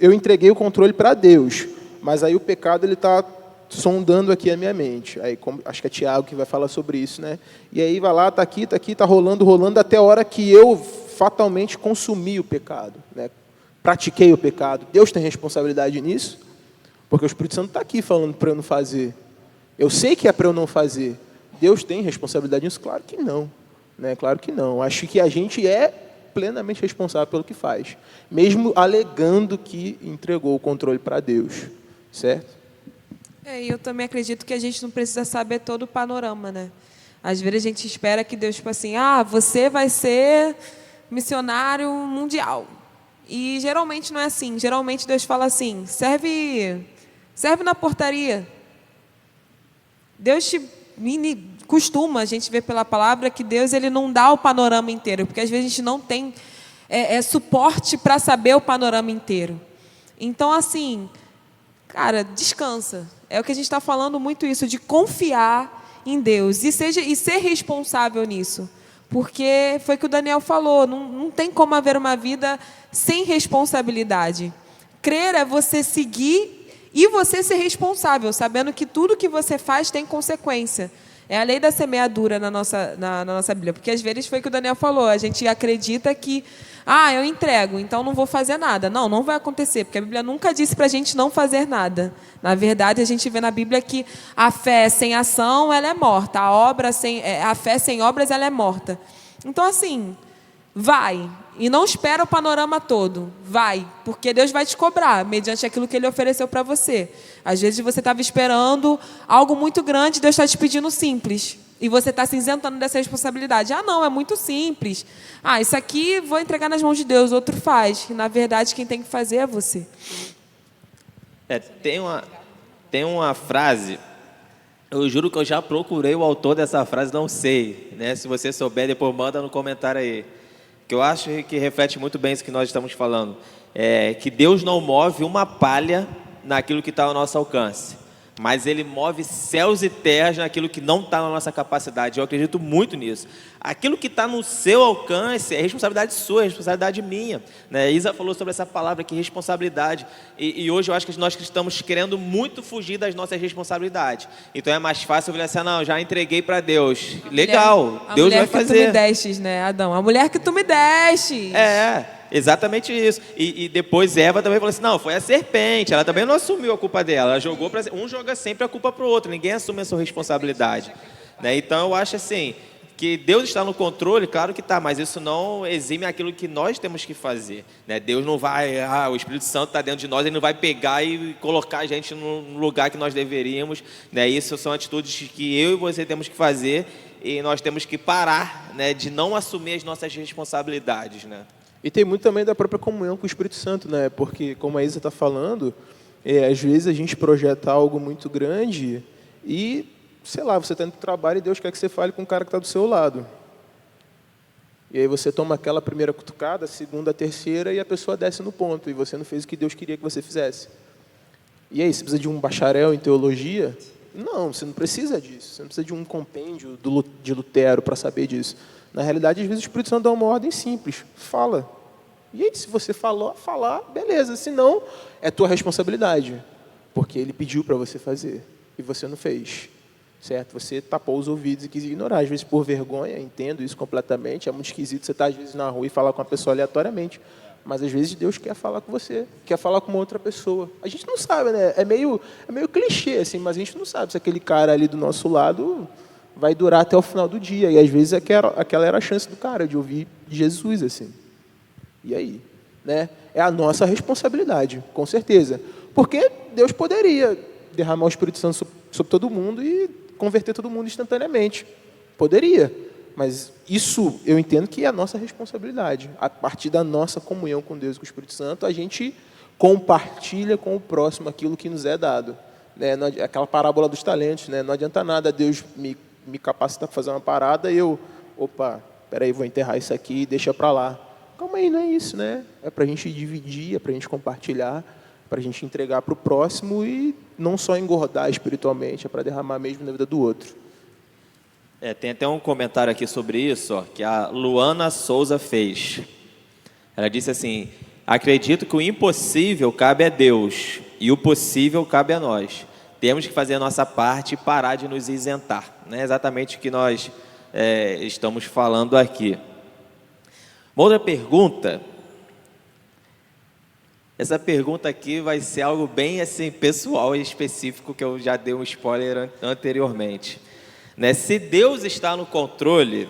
eu entreguei o controle para Deus, mas aí o pecado está sondando aqui a minha mente. Aí, acho que é Tiago que vai falar sobre isso, né? E aí vai lá, está aqui, está rolando, até a hora que eu fatalmente consumi o pecado, né? Pratiquei o pecado. Deus tem responsabilidade nisso? Porque o Espírito Santo está aqui falando para eu não fazer. Eu sei que é para eu não fazer. Deus tem responsabilidade nisso? Claro que não. Né? Claro que não. Acho que a gente é plenamente responsável pelo que faz, mesmo alegando que entregou o controle para Deus. Certo? E eu também acredito que a gente não precisa saber todo o panorama, né? Às vezes a gente espera que Deus, tipo assim, você vai ser missionário mundial. E geralmente não é assim. Geralmente Deus fala assim, serve na portaria. Deus costuma, a gente vê pela palavra, que Deus ele não dá o panorama inteiro, porque às vezes a gente não tem suporte para saber o panorama inteiro. Então, assim, cara, descansa. É o que a gente está falando muito isso, de confiar em Deus e ser responsável nisso. Porque foi o que o Daniel falou, não tem como haver uma vida sem responsabilidade. Crer é você seguir e você ser responsável, sabendo que tudo que você faz tem consequência. É a lei da semeadura na nossa Bíblia. Porque às vezes foi o que o Daniel falou, a gente acredita que, eu entrego, então não vou fazer nada. Não vai acontecer, porque a Bíblia nunca disse para a gente não fazer nada. Na verdade, a gente vê na Bíblia que a fé sem ação, ela é morta. A fé sem obras, ela é morta. Então, assim, vai. E não espera o panorama todo. Vai, porque Deus vai te cobrar, mediante aquilo que Ele ofereceu para você. Às vezes você estava esperando algo muito grande, Deus está te pedindo simples. E você está se isentando dessa responsabilidade. Não, é muito simples. Isso aqui vou entregar nas mãos de Deus, outro faz. E, na verdade, quem tem que fazer é você. Tem uma frase, eu juro que eu já procurei o autor dessa frase, não sei, né? Se você souber, depois manda no comentário aí. Que eu acho que reflete muito bem isso que nós estamos falando. É que Deus não move uma palha naquilo que está ao nosso alcance, mas Ele move céus e terras naquilo que não está na nossa capacidade. Eu acredito muito nisso. Aquilo que está no seu alcance é responsabilidade sua, é responsabilidade minha, né? Isa falou sobre essa palavra aqui, responsabilidade. E hoje eu acho que nós estamos querendo muito fugir das nossas responsabilidades. Então é mais fácil eu falar assim, não, já entreguei para Deus. Legal, Deus vai fazer. A mulher que tu me destes, né, Adão? A mulher que tu me destes. Exatamente isso. E depois Eva também falou assim, não, foi a serpente, ela também não assumiu a culpa dela, ela jogou para um joga sempre a culpa para o outro, ninguém assume a sua responsabilidade, né? Então eu acho assim, que Deus está no controle, claro que está, mas isso não exime aquilo que nós temos que fazer, né? Deus não vai, o Espírito Santo está dentro de nós, Ele não vai pegar e colocar a gente no lugar que nós deveríamos, né? Isso são atitudes que eu e você temos que fazer e nós temos que parar, né, de não assumir as nossas responsabilidades, né? E tem muito também da própria comunhão com o Espírito Santo, né? Porque, como a Isa está falando, às vezes a gente projeta algo muito grande e, sei lá, você está indo para o trabalho e Deus quer que você fale com o cara que está do seu lado. E aí você toma aquela primeira cutucada, a segunda, a terceira, e a pessoa desce no ponto, e você não fez o que Deus queria que você fizesse. E aí, você precisa de um bacharel em teologia? Não, você não precisa disso. Você não precisa de um compêndio de Lutero para saber disso. Na realidade, às vezes, o Espírito Santo dá uma ordem simples. Fala. E aí, se você falar, beleza. Se não, é tua responsabilidade. Porque Ele pediu para você fazer. E você não fez. Certo? Você tapou os ouvidos e quis ignorar. Às vezes, por vergonha, entendo isso completamente. É muito esquisito você estar, às vezes, na rua e falar com uma pessoa aleatoriamente. Mas, às vezes, Deus quer falar com você. Quer falar com uma outra pessoa. A gente não sabe, né? É meio clichê, assim. Mas a gente não sabe se aquele cara ali do nosso lado vai durar até o final do dia. E, às vezes, aquela era a chance do cara de ouvir Jesus, assim. E aí? Né? É a nossa responsabilidade, com certeza. Porque Deus poderia derramar o Espírito Santo sobre todo mundo e converter todo mundo instantaneamente. Poderia. Mas isso eu entendo que é a nossa responsabilidade. A partir da nossa comunhão com Deus e com o Espírito Santo, a gente compartilha com o próximo aquilo que nos é dado. Né? Aquela parábola dos talentos. Né? Não adianta nada Deus me capacitar para fazer uma parada e peraí, vou enterrar isso aqui e deixa para lá. Calma aí, não é isso, né? É para a gente dividir, é para a gente compartilhar, para a gente entregar para o próximo e não só engordar espiritualmente, é para derramar mesmo na vida do outro. Tem até um comentário aqui sobre isso, que a Luana Souza fez. Ela disse assim, acredito que o impossível cabe a Deus e o possível cabe a nós. Temos que fazer a nossa parte e parar de nos isentar. Não é exatamente o que nós estamos falando aqui. Uma outra pergunta, essa pergunta aqui vai ser algo bem assim, pessoal e específico, que eu já dei um spoiler anteriormente. Né? Se Deus está no controle,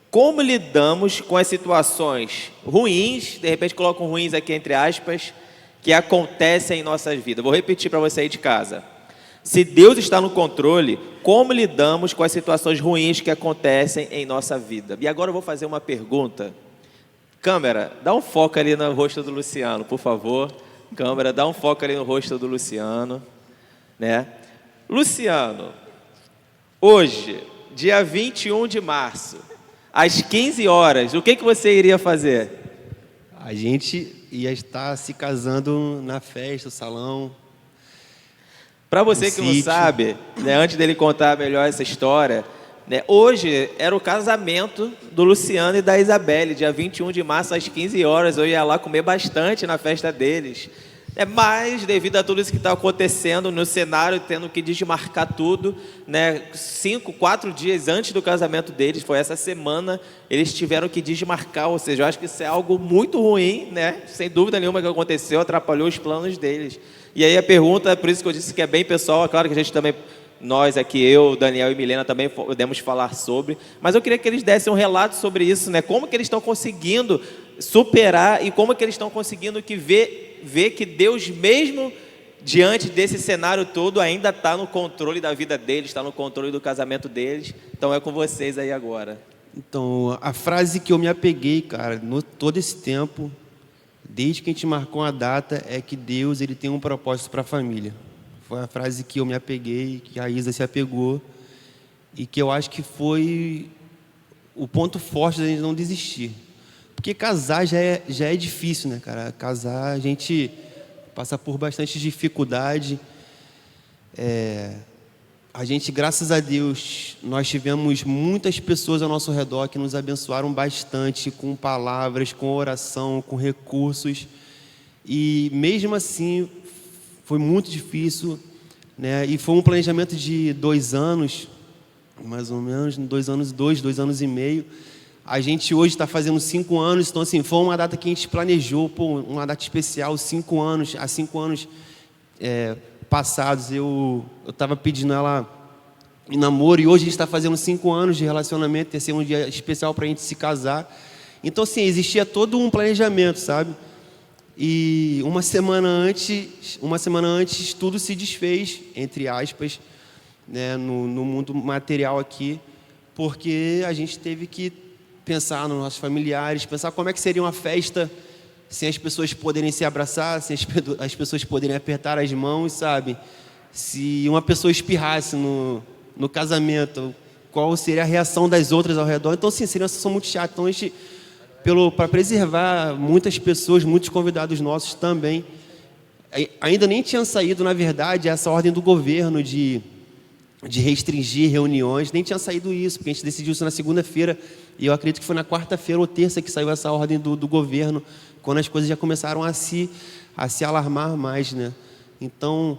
como lidamos com as situações ruins, de repente colocam ruins aqui entre aspas, que acontecem em nossas vidas? Vou repetir para você aí de casa. Se Deus está no controle, como lidamos com as situações ruins que acontecem em nossa vida? E agora eu vou fazer uma pergunta. Câmera, dá um foco ali no rosto do Luciano, por favor. Câmera, dá um foco ali no rosto do Luciano. Né? Luciano, hoje, dia 21 de março, às 15 horas, o que você iria fazer? A gente ia estar se casando na festa, no salão. Para você que não sabe, né, antes dele contar melhor essa história, né, hoje era o casamento do Luciano e da Isabelle, dia 21 de março às 15 horas. Eu ia lá comer bastante na festa deles. Mas, devido a tudo isso que está acontecendo no cenário, tendo que desmarcar tudo, né, 4 dias antes do casamento deles, foi essa semana, eles tiveram que desmarcar. Ou seja, eu acho que isso é algo muito ruim, né, sem dúvida nenhuma que aconteceu, atrapalhou os planos deles. E aí a pergunta, por isso que eu disse que é bem pessoal, é claro que a gente também... Nós aqui, eu, Daniel e Milena também podemos falar sobre, mas eu queria que eles dessem um relato sobre isso, né? Como que eles estão conseguindo superar e como que eles estão conseguindo ver que Deus, mesmo diante desse cenário todo, ainda está no controle da vida deles, está no controle do casamento deles. Então é com vocês aí agora. Então, a frase que eu me apeguei, cara, todo esse tempo, desde que a gente marcou a data, é que Deus ele tem um propósito para a família. Foi a frase que eu me apeguei, que a Isa se apegou, e que eu acho que foi o ponto forte da gente não desistir. Porque casar já é difícil, né, cara? Casar, a gente passa por bastante dificuldade. A gente, graças a Deus, nós tivemos muitas pessoas ao nosso redor que nos abençoaram bastante com palavras, com oração, com recursos. E mesmo assim, foi muito difícil, né? E foi um planejamento de 2 anos, mais ou menos, 2 anos e meio. A gente hoje está fazendo 5 anos, então assim, foi uma data que a gente planejou, uma data especial, 5 anos. Há 5 anos passados eu estava pedindo ela em namoro, e hoje a gente está fazendo 5 anos de relacionamento, ia ser um dia especial para a gente se casar. Então assim, existia todo um planejamento, sabe? E uma semana antes tudo se desfez, entre aspas, né, no mundo material aqui, porque a gente teve que pensar nos nossos familiares, pensar como é que seria uma festa sem as pessoas poderem se abraçar, sem as pessoas poderem apertar as mãos, sabe? Se uma pessoa espirrasse no casamento, qual seria a reação das outras ao redor? Então, assim, seria uma situação muito chata. Então, a gente, para preservar muitas pessoas, muitos convidados nossos também, ainda nem tinha saído, na verdade, essa ordem do governo de restringir reuniões, nem tinha saído isso, porque a gente decidiu isso na segunda-feira, e eu acredito que foi na quarta-feira ou terça que saiu essa ordem do governo, quando as coisas já começaram a se alarmar mais, né? Então,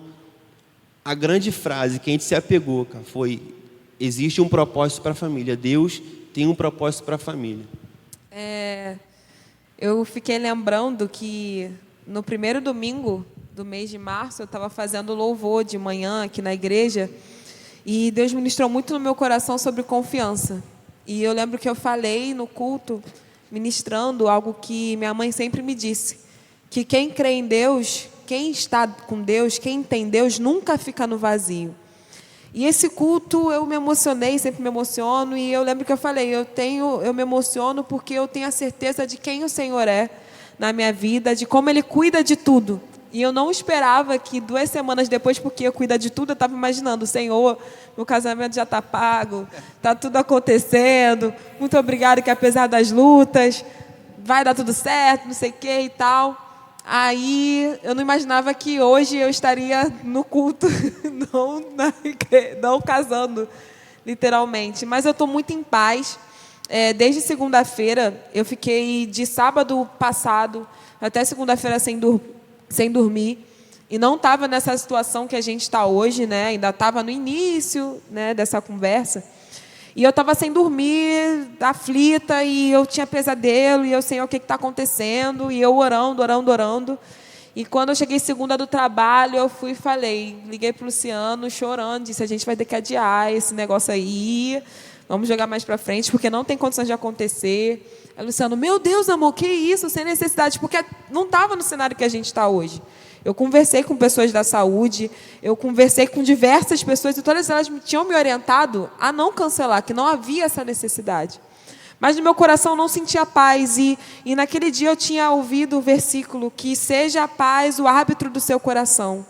a grande frase que a gente se apegou, cara, foi: existe um propósito para a família, Deus tem um propósito para a família. Eu fiquei lembrando que no primeiro domingo do mês de março, eu estava fazendo louvor de manhã aqui na igreja, e Deus ministrou muito no meu coração sobre confiança. E eu lembro que eu falei no culto, ministrando algo que minha mãe sempre me disse, que quem crê em Deus, quem está com Deus, quem tem Deus, nunca fica no vazio. E esse culto eu me emocionei, sempre me emociono, e eu lembro que eu falei, eu me emociono porque eu tenho a certeza de quem o Senhor é na minha vida, de como Ele cuida de tudo. E eu não esperava que 2 semanas depois, porque eu cuido de tudo, eu estava imaginando: Senhor, meu casamento já está pago, está tudo acontecendo, muito obrigado, que apesar das lutas, vai dar tudo certo, não sei o que e tal. Aí eu não imaginava que hoje eu estaria no culto, não casando, literalmente. Mas eu estou muito em paz. Desde segunda-feira, eu fiquei de sábado passado até segunda-feira sem dormir, e não estava nessa situação que a gente está hoje, né? Ainda estava no início, né, dessa conversa, e eu estava sem dormir, aflita, e eu tinha pesadelo, e eu sei o que está acontecendo, e eu orando, e quando eu cheguei segunda do trabalho, eu fui e falei, liguei para o Luciano chorando, disse: a gente vai ter que adiar esse negócio aí, vamos jogar mais para frente, porque não tem condições de acontecer. Aí o Luciano: meu Deus, amor, que isso, sem necessidade, porque não estava no cenário que a gente está hoje. Eu conversei com pessoas da saúde, eu conversei com diversas pessoas, e todas elas tinham me orientado a não cancelar, que não havia essa necessidade. Mas no meu coração eu não sentia paz, e naquele dia eu tinha ouvido o versículo, que seja a paz o árbitro do seu coração.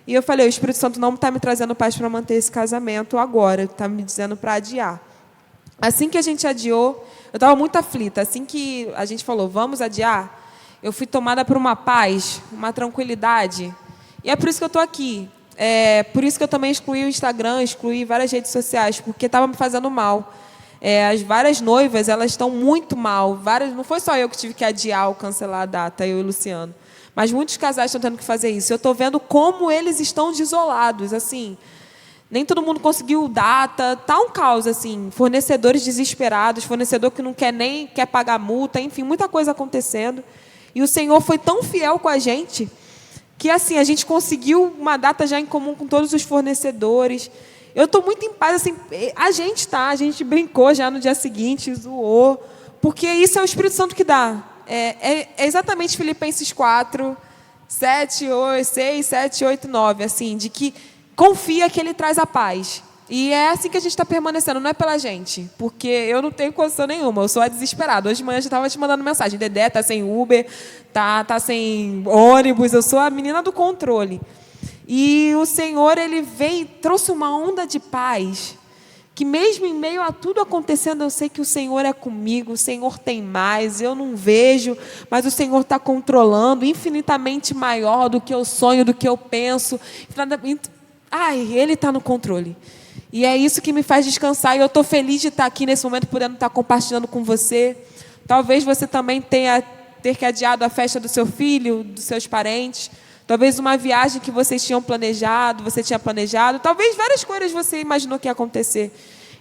E eu falei: o Espírito Santo não está me trazendo paz para manter esse casamento agora, está me dizendo para adiar. Assim que a gente adiou, eu estava muito aflita. Assim que a gente falou, vamos adiar, eu fui tomada por uma paz, uma tranquilidade. E é por isso que eu estou aqui. É por isso que eu também excluí o Instagram, excluí várias redes sociais, porque estava me fazendo mal. As várias noivas, elas estão muito mal. Não foi só eu que tive que adiar ou cancelar a data, eu e o Luciano. Mas muitos casais estão tendo que fazer isso. Eu estou vendo como eles estão desolados, assim. Nem todo mundo conseguiu data, tá um caos, assim, fornecedores desesperados, fornecedor que não quer pagar multa, enfim, muita coisa acontecendo. E o Senhor foi tão fiel com a gente, que assim, a gente conseguiu uma data já em comum com todos os fornecedores. Eu estou muito em paz, assim, a gente brincou já no dia seguinte, zoou, porque isso é o Espírito Santo que dá. É exatamente Filipenses 4, 6, 7, 8, 9, assim, de que confia que Ele traz a paz. E é assim que a gente está permanecendo, não é pela gente, porque eu não tenho condição nenhuma, eu sou a desesperada. Hoje de manhã eu já estava te mandando mensagem, Dedé tá sem Uber, tá sem ônibus, eu sou a menina do controle. E o Senhor, Ele veio e trouxe uma onda de paz, que mesmo em meio a tudo acontecendo, eu sei que o Senhor é comigo, o Senhor tem mais, eu não vejo, mas o Senhor está controlando, infinitamente maior do que eu sonho, do que eu penso. Ele está no controle. E é isso que me faz descansar, e eu estou feliz de estar aqui nesse momento, podendo estar compartilhando com você. Talvez você também ter que adiado a festa do seu filho, dos seus parentes, talvez uma viagem que vocês tinham planejado, você tinha planejado, talvez várias coisas você imaginou que ia acontecer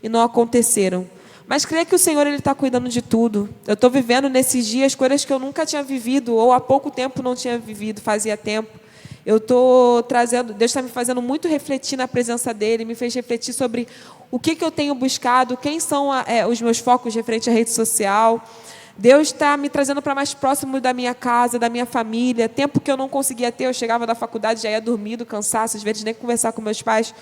e não aconteceram. Mas creia que o Senhor está cuidando de tudo. Eu estou vivendo nesses dias coisas que eu nunca tinha vivido, ou há pouco tempo não tinha vivido, fazia tempo. Eu estou trazendo, Deus está me fazendo muito refletir na presença dEle, me fez refletir sobre o que eu tenho buscado, quem são os meus focos referente à rede social. Deus está me trazendo para mais próximo da minha casa, da minha família. Tempo que eu não conseguia ter, eu chegava da faculdade, já ia dormir do cansaço, às vezes nem conversar com meus pais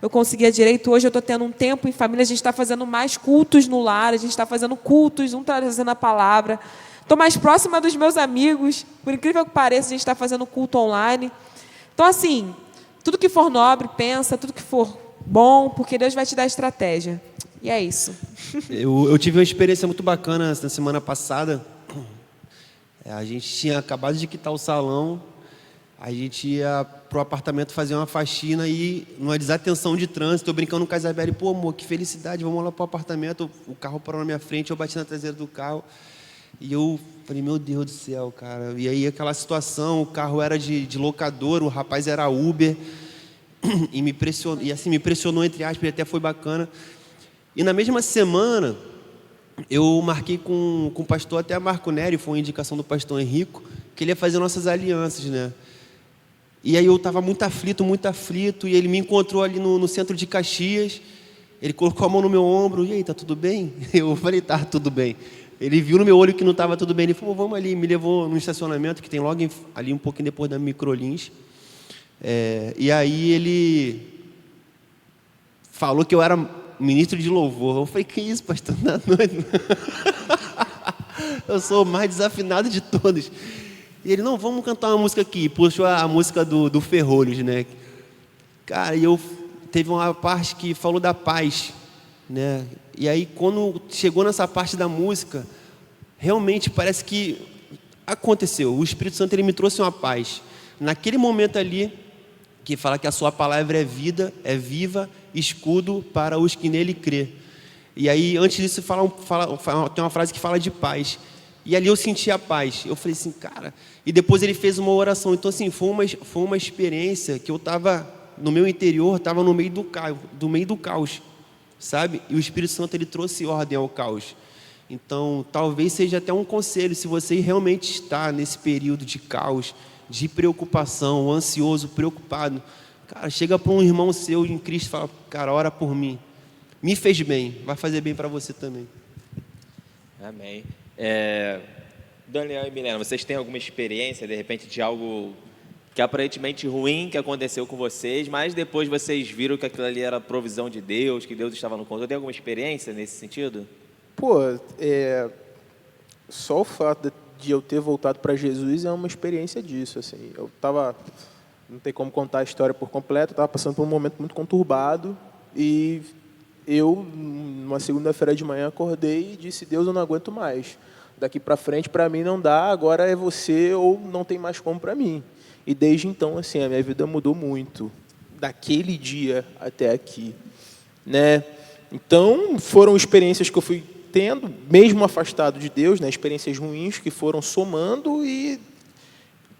eu conseguia direito. Hoje eu estou tendo um tempo em família, a gente está fazendo mais cultos no lar, a gente está fazendo cultos, um trazendo a palavra. Estou mais próxima dos meus amigos, por incrível que pareça, a gente está fazendo culto online. Então, assim, tudo que for nobre, pensa, tudo que for bom, porque Deus vai te dar estratégia. E é isso. Eu tive uma experiência muito bacana na semana passada. A gente tinha acabado de quitar o salão, a gente ia pro apartamento fazer uma faxina e, numa desatenção de trânsito, eu brincando com a Isabelle, pô, amor, que felicidade, vamos lá pro apartamento. O carro parou na minha frente, eu bati na traseira do carro. E eu falei, meu Deus do céu, cara. E aí aquela situação, o carro era de locador, o rapaz era Uber, e me pressionou, entre aspas, e até foi bacana. E na mesma semana, eu marquei com o pastor até Marco Nery, foi uma indicação do pastor Henrico, que ele ia fazer nossas alianças, né? E aí eu estava muito aflito, e ele me encontrou ali no centro de Caxias, ele colocou a mão no meu ombro, e aí, tá tudo bem? Eu falei, tá, tudo bem. Ele viu no meu olho que não estava tudo bem, ele falou, vamos ali, me levou no estacionamento, que tem logo ali um pouquinho depois da Microlins. E aí ele falou que eu era ministro de louvor. Eu falei, que isso, pastor, não é doido? Eu sou o mais desafinado de todos. E ele, não, vamos cantar uma música aqui. Puxou a música do Ferrolhos, né? Cara, teve uma parte que falou da paz, né? E aí, quando chegou nessa parte da música, realmente parece que aconteceu. O Espírito Santo, ele me trouxe uma paz. Naquele momento ali, que fala que a sua palavra é vida, é viva, escudo para os que nele crê. E aí, antes disso, tem uma frase que fala de paz. E ali eu senti a paz. Eu falei assim, cara... E depois ele fez uma oração. Então, assim, foi uma experiência que eu estava no meu interior, estava no meio do caos, sabe? E o Espírito Santo, ele trouxe ordem ao caos. Então, talvez seja até um conselho, se você realmente está nesse período de caos, de preocupação, ansioso, preocupado, cara, chega para um irmão seu em Cristo e fala, cara, ora por mim. Me fez bem, vai fazer bem para você também. Amém. Daniel e Milena, vocês têm alguma experiência, de repente, de algo que aparentemente ruim que aconteceu com vocês, mas depois vocês viram que aquilo ali era provisão de Deus, que Deus estava no controle? Tem alguma experiência nesse sentido? Pô, só o fato de eu ter voltado para Jesus é uma experiência disso, assim. Eu estava, não tem como contar a história por completo, eu estava passando por um momento muito conturbado e eu, numa segunda-feira de manhã, acordei e disse, Deus, eu não aguento mais. Daqui para frente, para mim, não dá, agora é você ou não tem mais como para mim. E desde então, assim, a minha vida mudou muito, daquele dia até aqui, né? Então, foram experiências que eu fui tendo, mesmo afastado de Deus, né? Experiências ruins que foram somando e,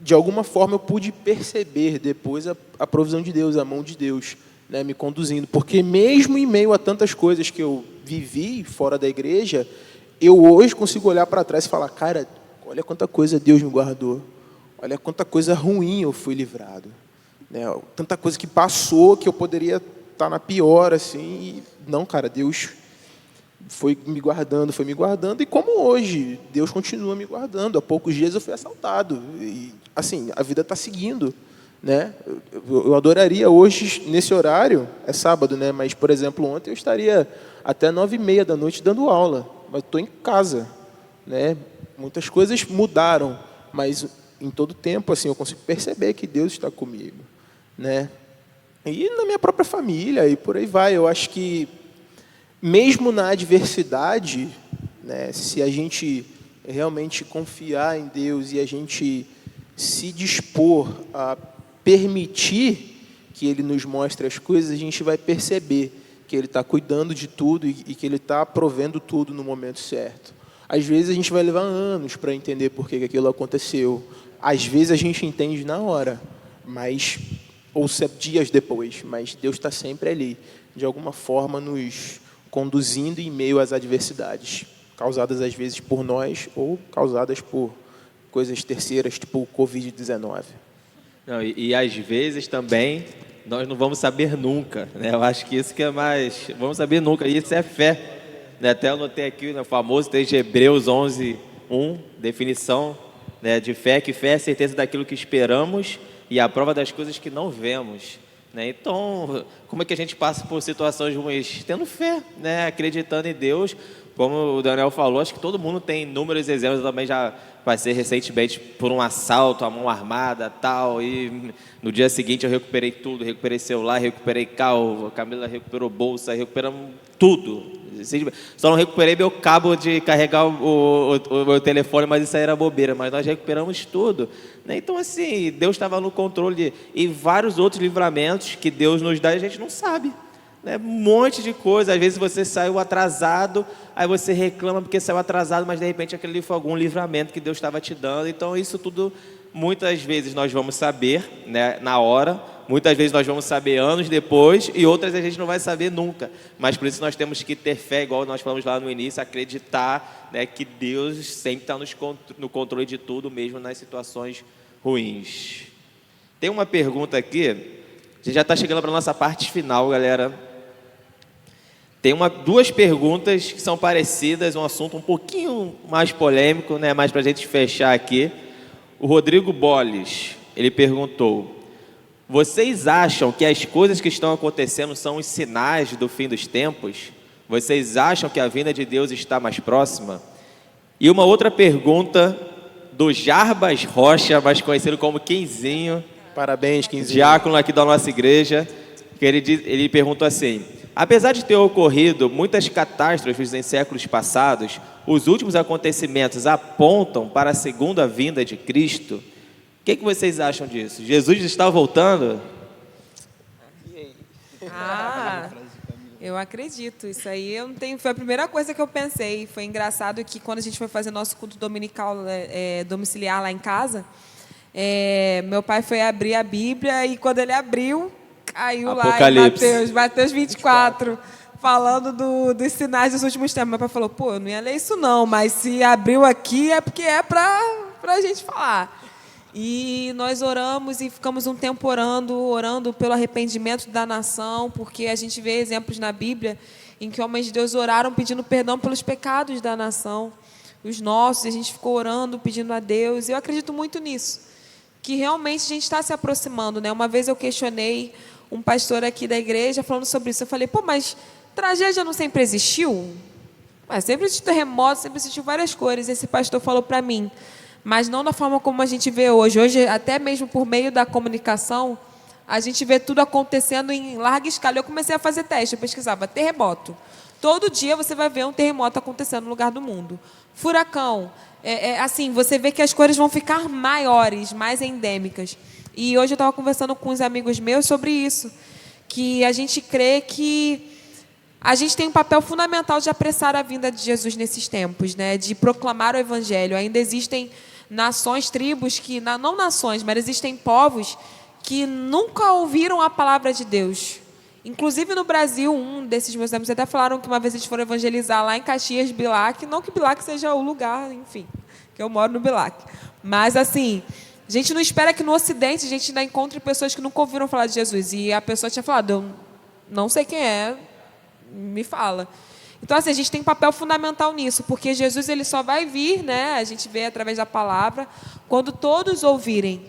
de alguma forma, eu pude perceber depois a provisão de Deus, a mão de Deus, né? Me conduzindo. Porque mesmo em meio a tantas coisas que eu vivi fora da igreja, eu hoje consigo olhar para trás e falar, cara, olha quanta coisa Deus me guardou, olha quanta coisa ruim eu fui livrado, né? Tanta coisa que passou que eu poderia estar na pior, assim, e não, cara, Deus foi me guardando, e como hoje, Deus continua me guardando. Há poucos dias eu fui assaltado, e assim, a vida está seguindo, né? Eu adoraria hoje, nesse horário, é sábado, né? Mas, por exemplo, ontem eu estaria até 9h30 da noite dando aula, mas estou em casa, né? Muitas coisas mudaram, mas em todo tempo, assim, eu consigo perceber que Deus está comigo, né? E na minha própria família, e por aí vai. Eu acho que, mesmo na adversidade, né, se a gente realmente confiar em Deus e a gente se dispor a permitir que Ele nos mostre as coisas, a gente vai perceber que Ele está cuidando de tudo e que Ele está provendo tudo no momento certo. Às vezes a gente vai levar anos para entender por que aquilo aconteceu. Às vezes a gente entende na hora, ou dias depois, mas Deus está sempre ali, de alguma forma nos conduzindo em meio às adversidades, causadas às vezes por nós ou causadas por coisas terceiras, tipo o Covid-19. Não, e às vezes também nós não vamos saber nunca, né? Eu acho que isso que é mais... Vamos saber nunca, e isso é fé. Né? Até eu anotei aqui, né, o famoso texto de Hebreus 11:1, definição, né, de fé, que fé é a certeza daquilo que esperamos e a prova das coisas que não vemos. Né? Então, como é que a gente passa por situações ruins? Tendo fé, né? Acreditando em Deus. Como o Daniel falou, acho que todo mundo tem inúmeros exemplos. Eu também já passei recentemente por um assalto, a mão armada, tal, e no dia seguinte eu recuperei tudo, recuperei celular, recuperei carro, a Camila recuperou bolsa, recuperamos tudo. Só não recuperei meu cabo de carregar o meu telefone, mas isso aí era bobeira, mas nós recuperamos tudo. Né? Então, assim, Deus estava no controle e vários outros livramentos que Deus nos dá e a gente não sabe. Né? Um monte de coisa, às vezes você saiu atrasado, aí você reclama porque saiu atrasado, mas de repente aquele foi algum livramento que Deus estava te dando. Então isso tudo, muitas vezes nós vamos saber, né, na hora, muitas vezes nós vamos saber anos depois e outras a gente não vai saber nunca. Mas por isso nós temos que ter fé, igual nós falamos lá no início, acreditar, né, que Deus sempre está no controle de tudo, mesmo nas situações ruins. Tem uma pergunta aqui, a gente já está chegando para a nossa parte final, galera. Tem duas perguntas que são parecidas, um assunto um pouquinho mais polêmico, né? Mas para a gente fechar aqui. O Rodrigo Bolles, ele perguntou: vocês acham que as coisas que estão acontecendo são os sinais do fim dos tempos? Vocês acham que a vinda de Deus está mais próxima? E uma outra pergunta do Jarbas Rocha, mais conhecido como Quinzinho. Parabéns, Quinzinho. Diácono aqui da nossa igreja, que ele perguntou assim: apesar de ter ocorrido muitas catástrofes em séculos passados, os últimos acontecimentos apontam para a segunda vinda de Cristo. O que vocês acham disso? Jesus está voltando? Eu acredito. Isso aí eu não tenho. Foi a primeira coisa que eu pensei. Foi engraçado que quando a gente foi fazer nosso culto dominical domiciliar lá em casa, meu pai foi abrir a Bíblia e quando ele abriu, caiu Apocalipse. lá em Mateus 24, falando dos sinais dos últimos tempos. Meu pai falou: pô, eu não ia ler isso não, mas se abriu aqui é porque é para a gente falar. E nós oramos e ficamos um tempo orando pelo arrependimento da nação, porque a gente vê exemplos na Bíblia em que homens de Deus oraram pedindo perdão pelos pecados da nação, os nossos, e a gente ficou orando, pedindo a Deus. E eu acredito muito nisso, que realmente a gente está se aproximando, né? Uma vez eu questionei um pastor aqui da igreja falando sobre isso. Eu falei: pô, mas tragédia não sempre existiu? Mas sempre existiu terremoto, sempre existiu várias cores. Esse pastor falou para mim: mas não da forma como a gente vê hoje. Hoje, até mesmo por meio da comunicação, a gente vê tudo acontecendo em larga escala. Eu comecei a fazer teste, eu pesquisava terremoto. Todo dia você vai ver um terremoto acontecendo no lugar do mundo. Furacão. Assim, você vê que as cores vão ficar maiores, mais endêmicas. E hoje eu estava conversando com uns amigos meus sobre isso, que a gente crê que a gente tem um papel fundamental de apressar a vinda de Jesus nesses tempos, né? De proclamar o Evangelho. Ainda existem nações, tribos, não nações, mas existem povos que nunca ouviram a palavra de Deus. Inclusive no Brasil, um desses meus amigos até falaram que uma vez eles foram evangelizar lá em Caxias, Bilac. Não que Bilac seja o lugar, enfim, que eu moro no Bilac. Mas, assim, a gente não espera que no Ocidente a gente ainda encontre pessoas que nunca ouviram falar de Jesus. E a pessoa tinha falado: eu não sei quem é, me fala. Então, assim, a gente tem um papel fundamental nisso, porque Jesus ele só vai vir, né? A gente vê através da palavra, quando todos ouvirem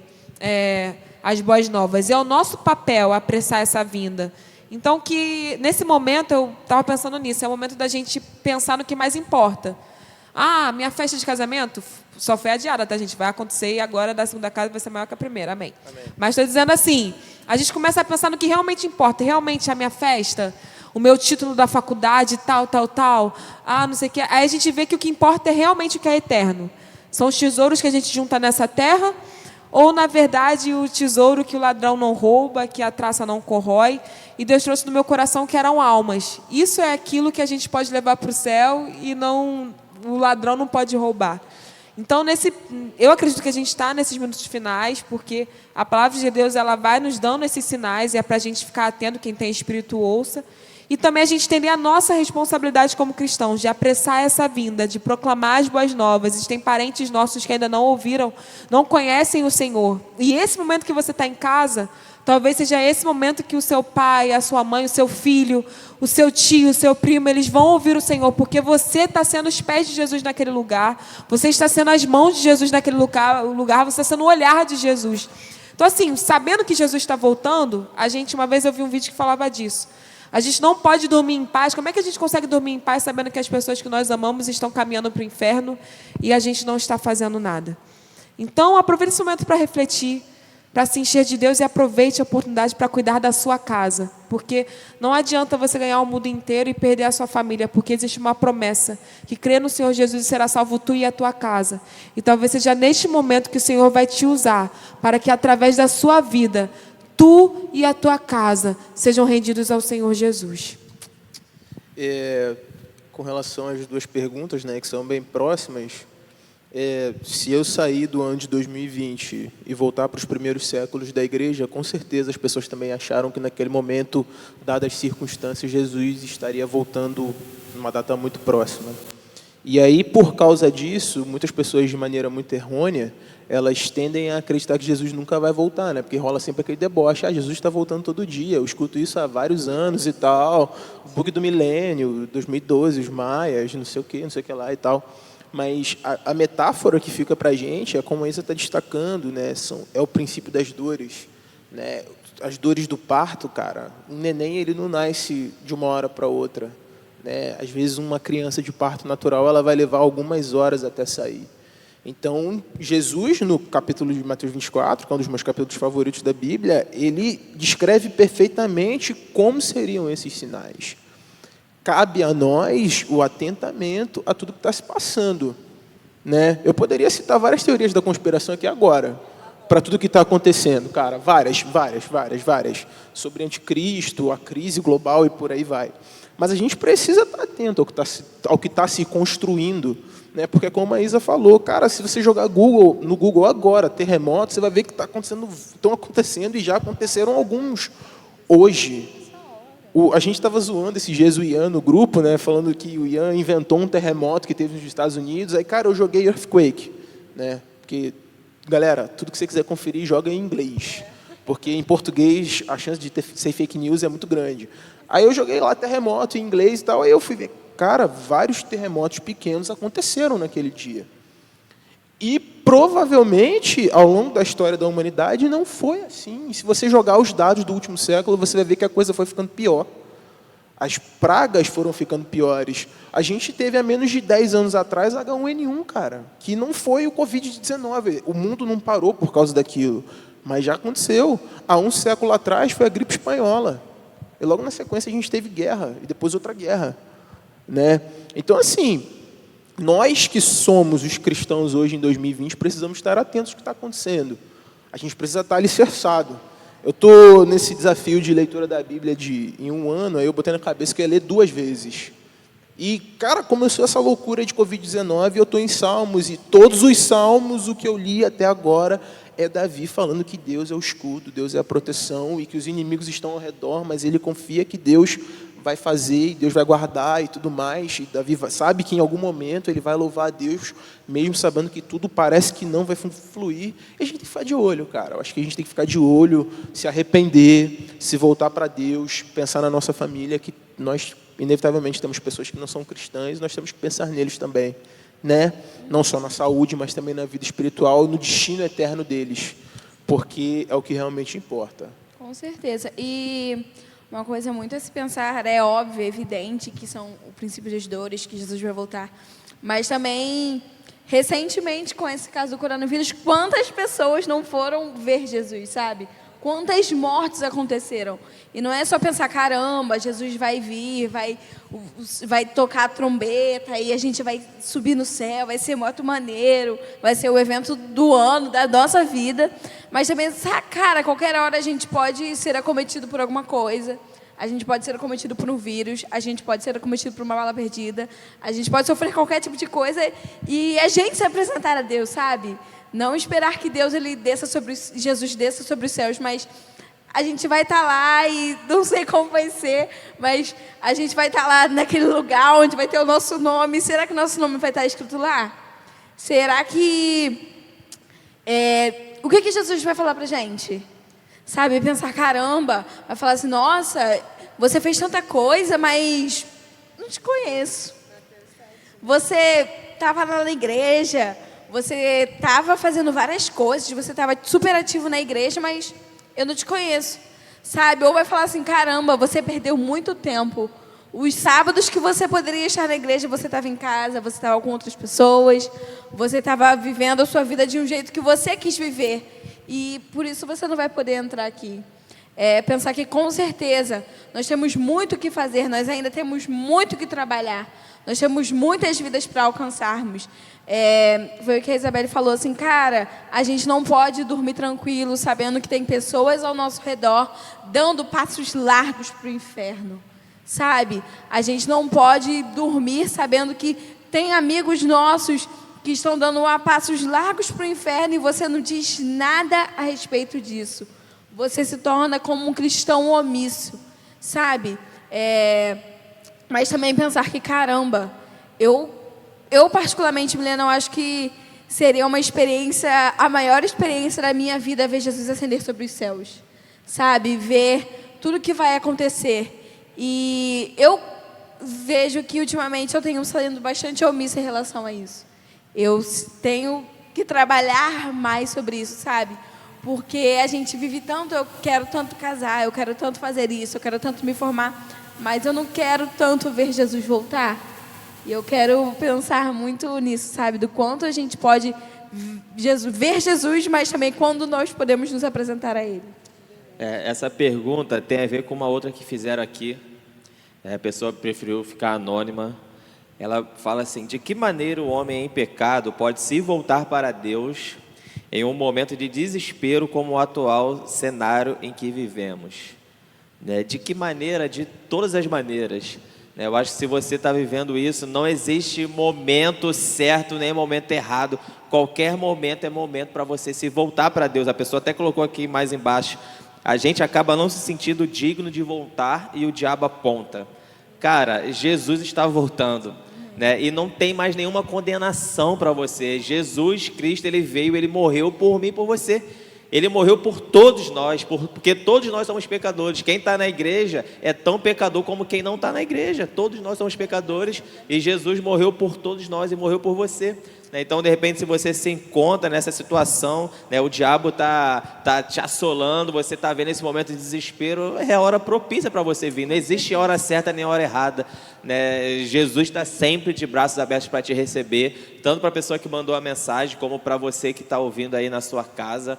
as boas novas. E é o nosso papel apressar essa vinda. Então, que nesse momento, eu estava pensando nisso, é o momento da gente pensar no que mais importa. Ah, minha festa de casamento só foi adiada, tá, gente? Vai acontecer e agora da segunda casa vai ser maior que a primeira. Amém. Mas estou dizendo assim, a gente começa a pensar no que realmente importa. Realmente a minha festa, o meu título da faculdade, tal, não sei o quê. Aí a gente vê que o que importa é realmente o que é eterno. São os tesouros que a gente junta nessa terra, ou, na verdade, o tesouro que o ladrão não rouba, que a traça não corrói. E Deus trouxe no meu coração que eram almas. Isso é aquilo que a gente pode levar para o céu e o ladrão não pode roubar. Então, eu acredito que a gente está nesses minutos finais, porque a palavra de Deus ela vai nos dando esses sinais, e é para a gente ficar atento, quem tem espírito ouça. E também a gente tem a nossa responsabilidade como cristãos, de apressar essa vinda, de proclamar as boas novas. Existem parentes nossos que ainda não ouviram, não conhecem o Senhor. E esse momento que você está em casa, talvez seja esse momento que o seu pai, a sua mãe, o seu filho, o seu tio, o seu primo, eles vão ouvir o Senhor, porque você está sendo os pés de Jesus naquele lugar, você está sendo as mãos de Jesus naquele lugar, você está sendo o olhar de Jesus. Então, assim, sabendo que Jesus está voltando, uma vez eu vi um vídeo que falava disso. A gente não pode dormir em paz. Como é que a gente consegue dormir em paz sabendo que as pessoas que nós amamos estão caminhando para o inferno e a gente não está fazendo nada? Então, aproveite esse momento para refletir, para se encher de Deus, e aproveite a oportunidade para cuidar da sua casa. Porque não adianta você ganhar o mundo inteiro e perder a sua família, porque existe uma promessa, que crê no Senhor Jesus e será salvo tu e a tua casa. E talvez seja neste momento que o Senhor vai te usar, para que através da sua vida, tu e a tua casa sejam rendidos ao Senhor Jesus. Com relação às duas perguntas, né, que são bem próximas, se eu sair do ano de 2020 e voltar para os primeiros séculos da igreja, com certeza as pessoas também acharam que naquele momento, dadas as circunstâncias, Jesus estaria voltando numa data muito próxima. E aí, por causa disso, muitas pessoas, de maneira muito errônea, elas tendem a acreditar que Jesus nunca vai voltar, né? Porque rola sempre aquele deboche, Jesus está voltando todo dia, eu escuto isso há vários anos e tal, o bug do milênio, 2012, os maias, não sei o que lá e tal. Mas a metáfora que fica para a gente é como a Isa está destacando, né? É o princípio das dores, né? As dores do parto, cara, um neném ele não nasce de uma hora para outra, né? Às vezes uma criança de parto natural ela vai levar algumas horas até sair. Então, Jesus, no capítulo de Mateus 24, que é um dos meus capítulos favoritos da Bíblia, ele descreve perfeitamente como seriam esses sinais. Cabe a nós o atentamento a tudo que está se passando, né? Eu poderia citar várias teorias da conspiração aqui agora, para tudo que está acontecendo, cara, várias, sobre anticristo, a crise global e por aí vai. Mas a gente precisa estar atento ao que está se construindo, né? Porque como a Isa falou, cara, se você jogar no Google agora, terremoto, você vai ver que estão acontecendo e já aconteceram alguns hoje. A gente estava zoando esses dias o Ian no grupo, né, falando que o Ian inventou um terremoto que teve nos Estados Unidos. Aí, cara, eu joguei Earthquake, né? Porque, galera, tudo que você quiser conferir, joga em inglês. Porque em português a chance de ser fake news é muito grande. Aí eu joguei lá terremoto em inglês e tal, aí eu fui ver, cara, vários terremotos pequenos aconteceram naquele dia. E provavelmente, ao longo da história da humanidade, não foi assim. E se você jogar os dados do último século, você vai ver que a coisa foi ficando pior. As pragas foram ficando piores. A gente teve há menos de 10 anos atrás H1N1, cara, que não foi o Covid-19. O mundo não parou por causa daquilo, mas já aconteceu. Há um século atrás foi a gripe espanhola. E logo na sequência a gente teve guerra, e depois outra guerra, né? Então, assim, nós que somos os cristãos hoje em 2020, precisamos estar atentos ao que está acontecendo. A gente precisa estar alicerçado. Eu estou nesse desafio de leitura da Bíblia em um ano, aí eu botei na cabeça que eu ia ler 2 vezes. E, cara, começou essa loucura de Covid-19, eu estou em Salmos, e todos os Salmos, o que eu li até agora, é Davi falando que Deus é o escudo, Deus é a proteção, e que os inimigos estão ao redor, mas ele confia que Deus vai fazer, e Deus vai guardar e tudo mais. E Davi sabe que em algum momento ele vai louvar a Deus, mesmo sabendo que tudo parece que não vai fluir. E a gente tem que ficar de olho, cara. Eu acho que a gente tem que ficar de olho, se arrepender, se voltar para Deus, pensar na nossa família, que nós, inevitavelmente, temos pessoas que não são cristãs, e nós temos que pensar neles também, né? Não só na saúde, mas também na vida espiritual e no destino eterno deles. porque é o que realmente importa. Com certeza. E uma coisa muito a se pensar, é óbvio, é evidente que são o princípio das dores, que Jesus vai voltar. Mas também, recentemente, com esse caso do coronavírus, quantas pessoas não foram ver Jesus, sabe? Quantas mortes aconteceram. E não é só pensar, caramba, Jesus vai vir, vai tocar a trombeta, e a gente vai subir no céu, vai ser muito maneiro, vai ser o evento do ano, da nossa vida. Mas também, cara, qualquer hora a gente pode ser acometido por alguma coisa. A gente pode ser acometido por um vírus, a gente pode ser acometido por uma bala perdida, a gente pode sofrer qualquer tipo de coisa e a gente se apresentar a Deus, sabe? Não esperar que Deus, Jesus desça sobre os céus, mas a gente vai estar lá e não sei como vai ser, mas a gente vai estar lá naquele lugar onde vai ter o nosso nome. Será que o nosso nome vai estar escrito lá? Será que... o que Jesus vai falar pra gente? Sabe, pensar, caramba, vai falar assim, nossa, você fez tanta coisa, mas não te conheço. Você estava lá na igreja, você estava fazendo várias coisas, você estava super ativo na igreja, mas eu não te conheço. Sabe, ou vai falar assim, caramba, você perdeu muito tempo. Os sábados que você poderia estar na igreja, você estava em casa, você estava com outras pessoas, você estava vivendo a sua vida de um jeito que você quis viver. E por isso você não vai poder entrar aqui. Pensar que, com certeza, nós temos muito o que fazer, nós ainda temos muito o que trabalhar, nós temos muitas vidas para alcançarmos. Foi o que a Isabelle falou, assim, cara, a gente não pode dormir tranquilo, sabendo que tem pessoas ao nosso redor dando passos largos para o inferno, sabe? A gente não pode dormir sabendo que tem amigos nossos que estão dando passos largos para o inferno e você não diz nada a respeito disso. Você se torna como um cristão omisso, sabe? Mas também pensar que, caramba, eu particularmente, Milena, eu acho que seria uma experiência, a maior experiência da minha vida, ver Jesus ascender sobre os céus, sabe? Ver tudo que vai acontecer. E eu vejo que, ultimamente, eu tenho saindo bastante omissa em relação a isso. Eu tenho que trabalhar mais sobre isso, sabe? Porque a gente vive tanto, eu quero tanto casar, eu quero tanto fazer isso, eu quero tanto me formar, mas eu não quero tanto ver Jesus voltar. E eu quero pensar muito nisso, sabe? Do quanto a gente pode ver Jesus, mas também quando nós podemos nos apresentar a Ele. Essa pergunta tem a ver com uma outra que fizeram aqui. A pessoa preferiu ficar anônima. Ela fala assim, de que maneira o homem em pecado pode se voltar para Deus em um momento de desespero como o atual cenário em que vivemos? De que maneira? De todas as maneiras. Eu acho que se você está vivendo isso, não existe momento certo nem momento errado. Qualquer momento é momento para você se voltar para Deus. A pessoa até colocou aqui mais embaixo, a gente acaba não se sentindo digno de voltar e o diabo aponta. Cara, Jesus está voltando, e não tem mais nenhuma condenação para você. Jesus Cristo, Ele veio, Ele morreu por mim e por você. Ele morreu por todos nós, porque todos nós somos pecadores. Quem está na igreja é tão pecador como quem não está na igreja. Todos nós somos pecadores e Jesus morreu por todos nós e morreu por você. Então, de repente, se você se encontra nessa situação, o diabo está te assolando, você está vendo esse momento de desespero, é a hora propícia para você vir. Não existe hora certa nem hora errada. Jesus está sempre de braços abertos para te receber, tanto para a pessoa que mandou a mensagem, como para você que está ouvindo aí na sua casa.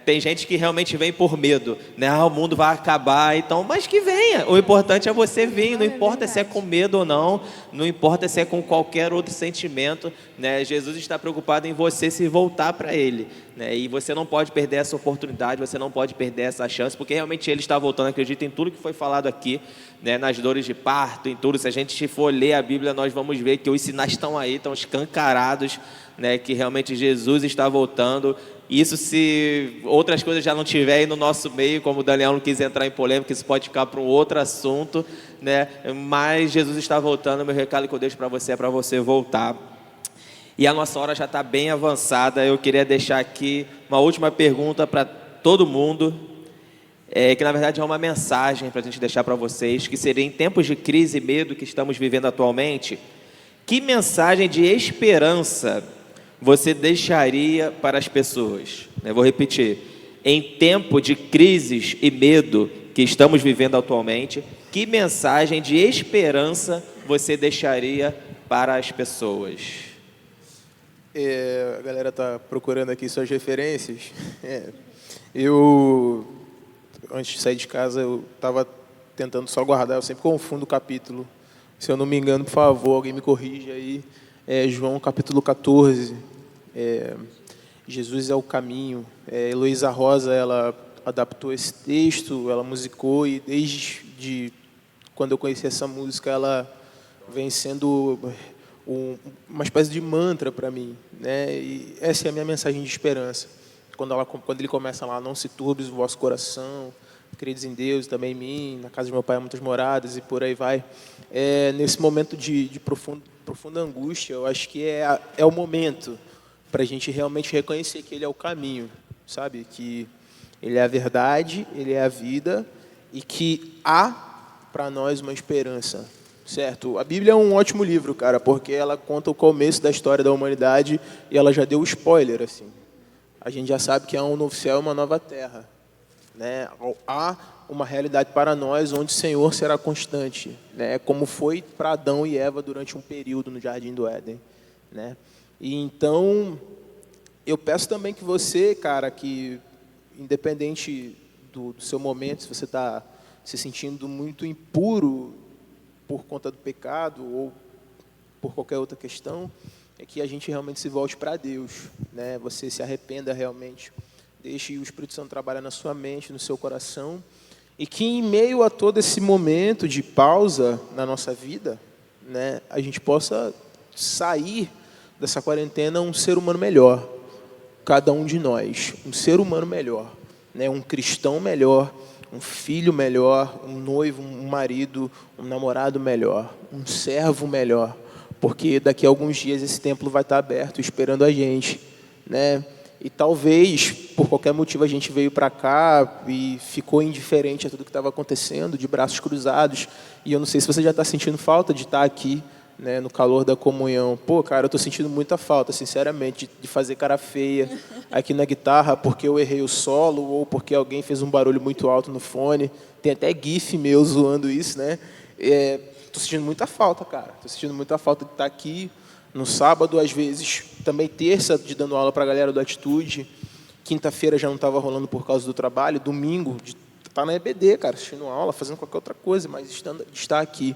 Tem gente que realmente vem por medo, o mundo vai acabar, então, mas que venha. O importante é você vir, não importa se é com medo ou não, não importa se é com qualquer outro sentimento, Jesus está preocupado em você se voltar para Ele, e você não pode perder essa oportunidade, você não pode perder essa chance, porque realmente Ele está voltando. Acredita em tudo que foi falado aqui, nas dores de parto, em tudo. Se a gente for ler a Bíblia, nós vamos ver que os sinais estão aí, estão escancarados, que realmente Jesus está voltando. Isso, se outras coisas já não tiverem no nosso meio, como o Daniel não quis entrar em polêmica, isso pode ficar para um outro assunto, mas Jesus está voltando. Meu recado que eu deixo para você é para você voltar. E a nossa hora já está bem avançada. Eu queria deixar aqui uma última pergunta para todo mundo, que na verdade é uma mensagem para a gente deixar para vocês, que seria: em tempos de crise e medo que estamos vivendo atualmente, que mensagem de esperança você deixaria para as pessoas? Eu vou repetir. Em tempo de crises e medo que estamos vivendo atualmente, que mensagem de esperança você deixaria para as pessoas? A galera está procurando aqui suas referências. Eu, antes de sair de casa, eu estava tentando só guardar, eu sempre confundo o capítulo. Se eu não me engano, por favor, alguém me corrija aí. João capítulo 14. Jesus é o caminho. Heloísa Rosa, ela adaptou esse texto, ela musicou, e desde quando eu conheci essa música, ela vem sendo uma espécie de mantra para mim, né? E essa é a minha mensagem de esperança. Quando ele começa lá, não se turbe o vosso coração, credes em Deus, também em mim, na casa de meu pai há muitas moradas, e por aí vai. Nesse momento de profunda angústia, eu acho que é o momento para a gente realmente reconhecer que Ele é o caminho, sabe? Que Ele é a verdade, Ele é a vida, e que há para nós uma esperança, certo? A Bíblia é um ótimo livro, cara, porque ela conta o começo da história da humanidade e ela já deu o spoiler, assim. A gente já sabe que há um novo céu e uma nova terra, né? Há uma realidade para nós onde o Senhor será constante, né? Como foi para Adão e Eva durante um período no Jardim do Éden, né? E então, eu peço também que você, cara, que independente do seu momento, se você está se sentindo muito impuro por conta do pecado ou por qualquer outra questão, é que a gente realmente se volte para Deus, né? Você se arrependa realmente, deixe o Espírito Santo trabalhar na sua mente, no seu coração, e que em meio a todo esse momento de pausa na nossa vida, né, a gente possa sair dessa quarentena um ser humano melhor, cada um de nós, um ser humano melhor, né, um cristão melhor, um filho melhor, um noivo, um marido, um namorado melhor, um servo melhor, porque daqui a alguns dias esse templo vai estar aberto esperando a gente, né? E talvez, por qualquer motivo, a gente veio para cá e ficou indiferente a tudo que estava acontecendo, de braços cruzados, e eu não sei se você já está sentindo falta de estar aqui, né, no calor da comunhão. Pô, cara, eu estou sentindo muita falta, sinceramente, de fazer cara feia aqui na guitarra porque eu errei o solo ou porque alguém fez um barulho muito alto no fone. Tem até gif meu zoando isso, né? Estou sentindo muita falta, cara. Estou sentindo muita falta de estar aqui no sábado, às vezes, também terça, de dando aula para a galera do Atitude. Quinta-feira já não estava rolando por causa do trabalho. Domingo, de estar na EBD, cara, assistindo aula, fazendo qualquer outra coisa, mas de estar aqui.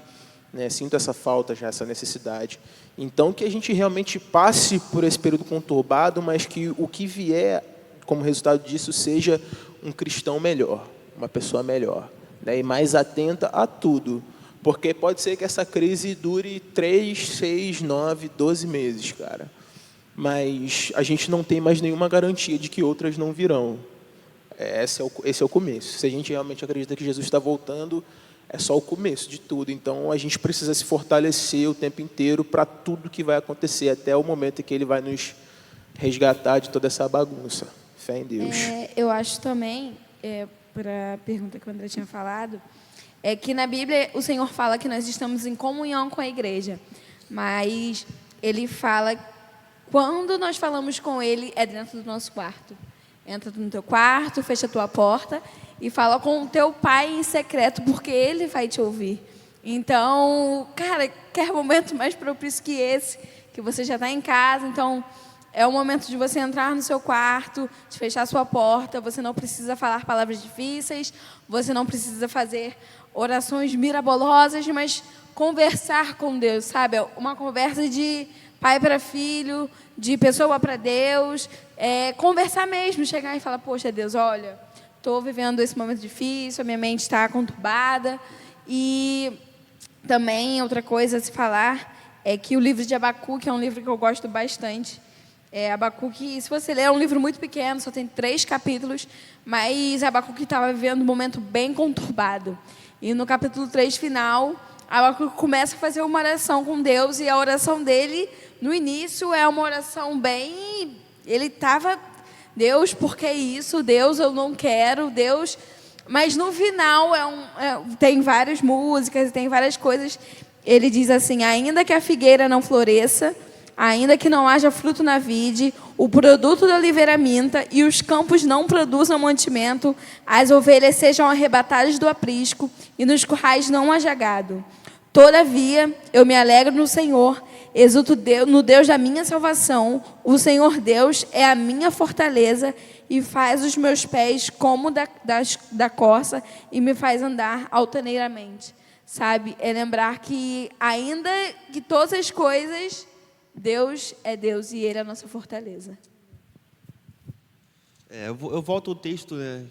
Né, sinto essa falta já, essa necessidade. Então, que a gente realmente passe por esse período conturbado, mas que o que vier como resultado disso seja um cristão melhor, uma pessoa melhor, né, e mais atenta a tudo. Porque pode ser que essa crise dure 3, 6, 9, 12 meses, cara. Mas a gente não tem mais nenhuma garantia de que outras não virão. Esse é o começo. Se a gente realmente acredita que Jesus está voltando, é só o começo de tudo. Então, a gente precisa se fortalecer o tempo inteiro para tudo que vai acontecer, até o momento em que Ele vai nos resgatar de toda essa bagunça. Fé em Deus. Eu acho também, para a pergunta que o André tinha falado, é que na Bíblia o Senhor fala que nós estamos em comunhão com a igreja, mas Ele fala, quando nós falamos com Ele, é dentro do nosso quarto. Entra no teu quarto, fecha a tua porta e fala com o teu pai em secreto, porque Ele vai te ouvir. Então, cara, quer momento mais propício que esse, que você já está em casa, então é o momento de você entrar no seu quarto, de fechar a sua porta, você não precisa falar palavras difíceis, você não precisa fazer orações mirabolosas, mas conversar com Deus, sabe? Uma conversa de pai para filho, de pessoa para Deus, conversar mesmo, chegar e falar, poxa, Deus, olha, estou vivendo esse momento difícil, a minha mente está conturbada. E também, outra coisa a se falar é que o livro de Abacuque é um livro que eu gosto bastante. Abacuque, se você ler, é um livro muito pequeno, só tem 3 capítulos, mas Abacuque estava vivendo um momento bem conturbado. E no capítulo 3 final, Abacuque começa a fazer uma oração com Deus, e a oração dele, no início, é uma oração bem... Ele estava, Deus, por que isso? Deus, eu não quero, Deus... Mas no final, tem várias músicas, tem várias coisas. Ele diz assim, ainda que a figueira não floresça, Ainda que não haja fruto na vide, o produto da oliveira minta, e os campos não produzam mantimento, as ovelhas sejam arrebatadas do aprisco, e nos currais não haja gado. Todavia, eu me alegro no Senhor, exulto no Deus da minha salvação. O Senhor Deus é a minha fortaleza, e faz os meus pés como da corça, e me faz andar altaneiramente. Sabe? É lembrar que, ainda que todas as coisas, Deus é Deus e Ele é a nossa fortaleza. Eu volto ao texto, né?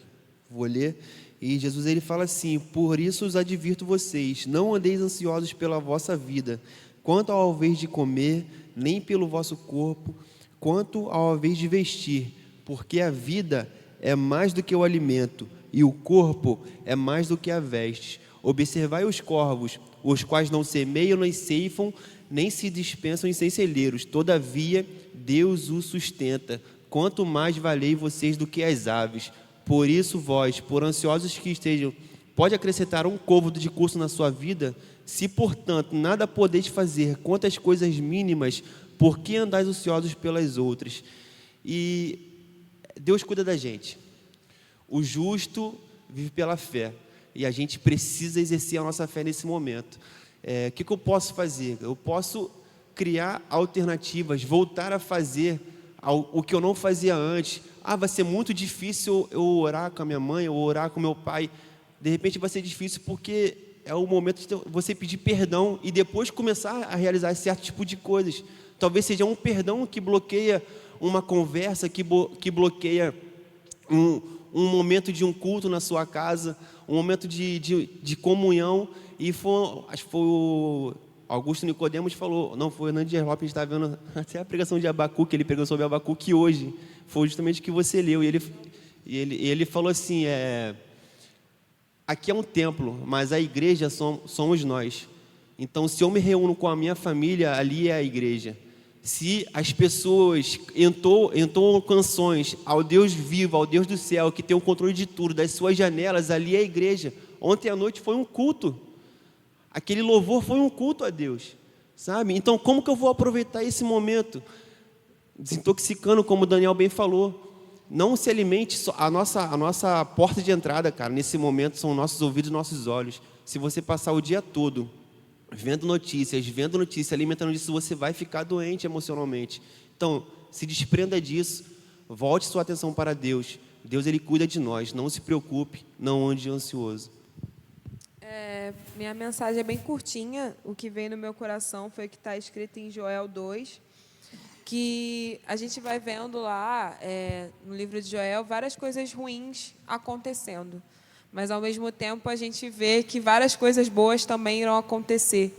Vou ler. E Jesus ele fala assim: por isso os advirto vocês, não andeis ansiosos pela vossa vida, quanto ao haver de comer, nem pelo vosso corpo, quanto ao haver de vestir, porque a vida é mais do que o alimento, e o corpo é mais do que a veste. Observai os corvos, os quais não semeiam nem ceifam, nem se dispensam em seus celeiros, todavia Deus os sustenta. Quanto mais valei vocês do que as aves. Por isso vós, por ansiosos que estejam, pode acrescentar um côvado de curso na sua vida? Se, portanto, nada podeis fazer quanto às coisas mínimas, por que andais ociosos pelas outras? E Deus cuida da gente. O justo vive pela fé. E a gente precisa exercer a nossa fé nesse momento. O que eu posso fazer? Eu posso criar alternativas, voltar a fazer o que eu não fazia antes. Vai ser muito difícil eu orar com a minha mãe, ou orar com meu pai. De repente vai ser difícil porque é o momento de você pedir perdão e depois começar a realizar certo tipo de coisas. Talvez seja um perdão que bloqueia uma conversa, que bloqueia um momento de um culto na sua casa, um momento de comunhão. E acho que foi o Augusto Nicodemos falou, não, foi o Hernandes Lopes, a gente está vendo até a pregação de Abacuque, ele pregou sobre Abacuque hoje, foi justamente o que você leu, e ele falou assim, aqui é um templo, mas a igreja somos nós. Então, se eu me reúno com a minha família, ali é a igreja. Se as pessoas entoam canções ao Deus vivo, ao Deus do céu, que tem o controle de tudo, das suas janelas, ali é a igreja. Ontem à noite foi um culto. Aquele louvor foi um culto a Deus, sabe? Então, como que eu vou aproveitar esse momento? Desintoxicando, como o Daniel bem falou. Não se alimente, a nossa porta de entrada, cara, nesse momento são nossos ouvidos e nossos olhos. Se você passar o dia todo vendo notícias, alimentando disso, você vai ficar doente emocionalmente. Então, se desprenda disso, volte sua atenção para Deus. Deus, Ele cuida de nós, não se preocupe, não ande ansioso. Minha mensagem é bem curtinha. O que veio no meu coração foi o que está escrito em Joel 2, que a gente vai vendo lá, no livro de Joel, várias coisas ruins acontecendo. Mas, ao mesmo tempo, a gente vê que várias coisas boas também irão acontecer.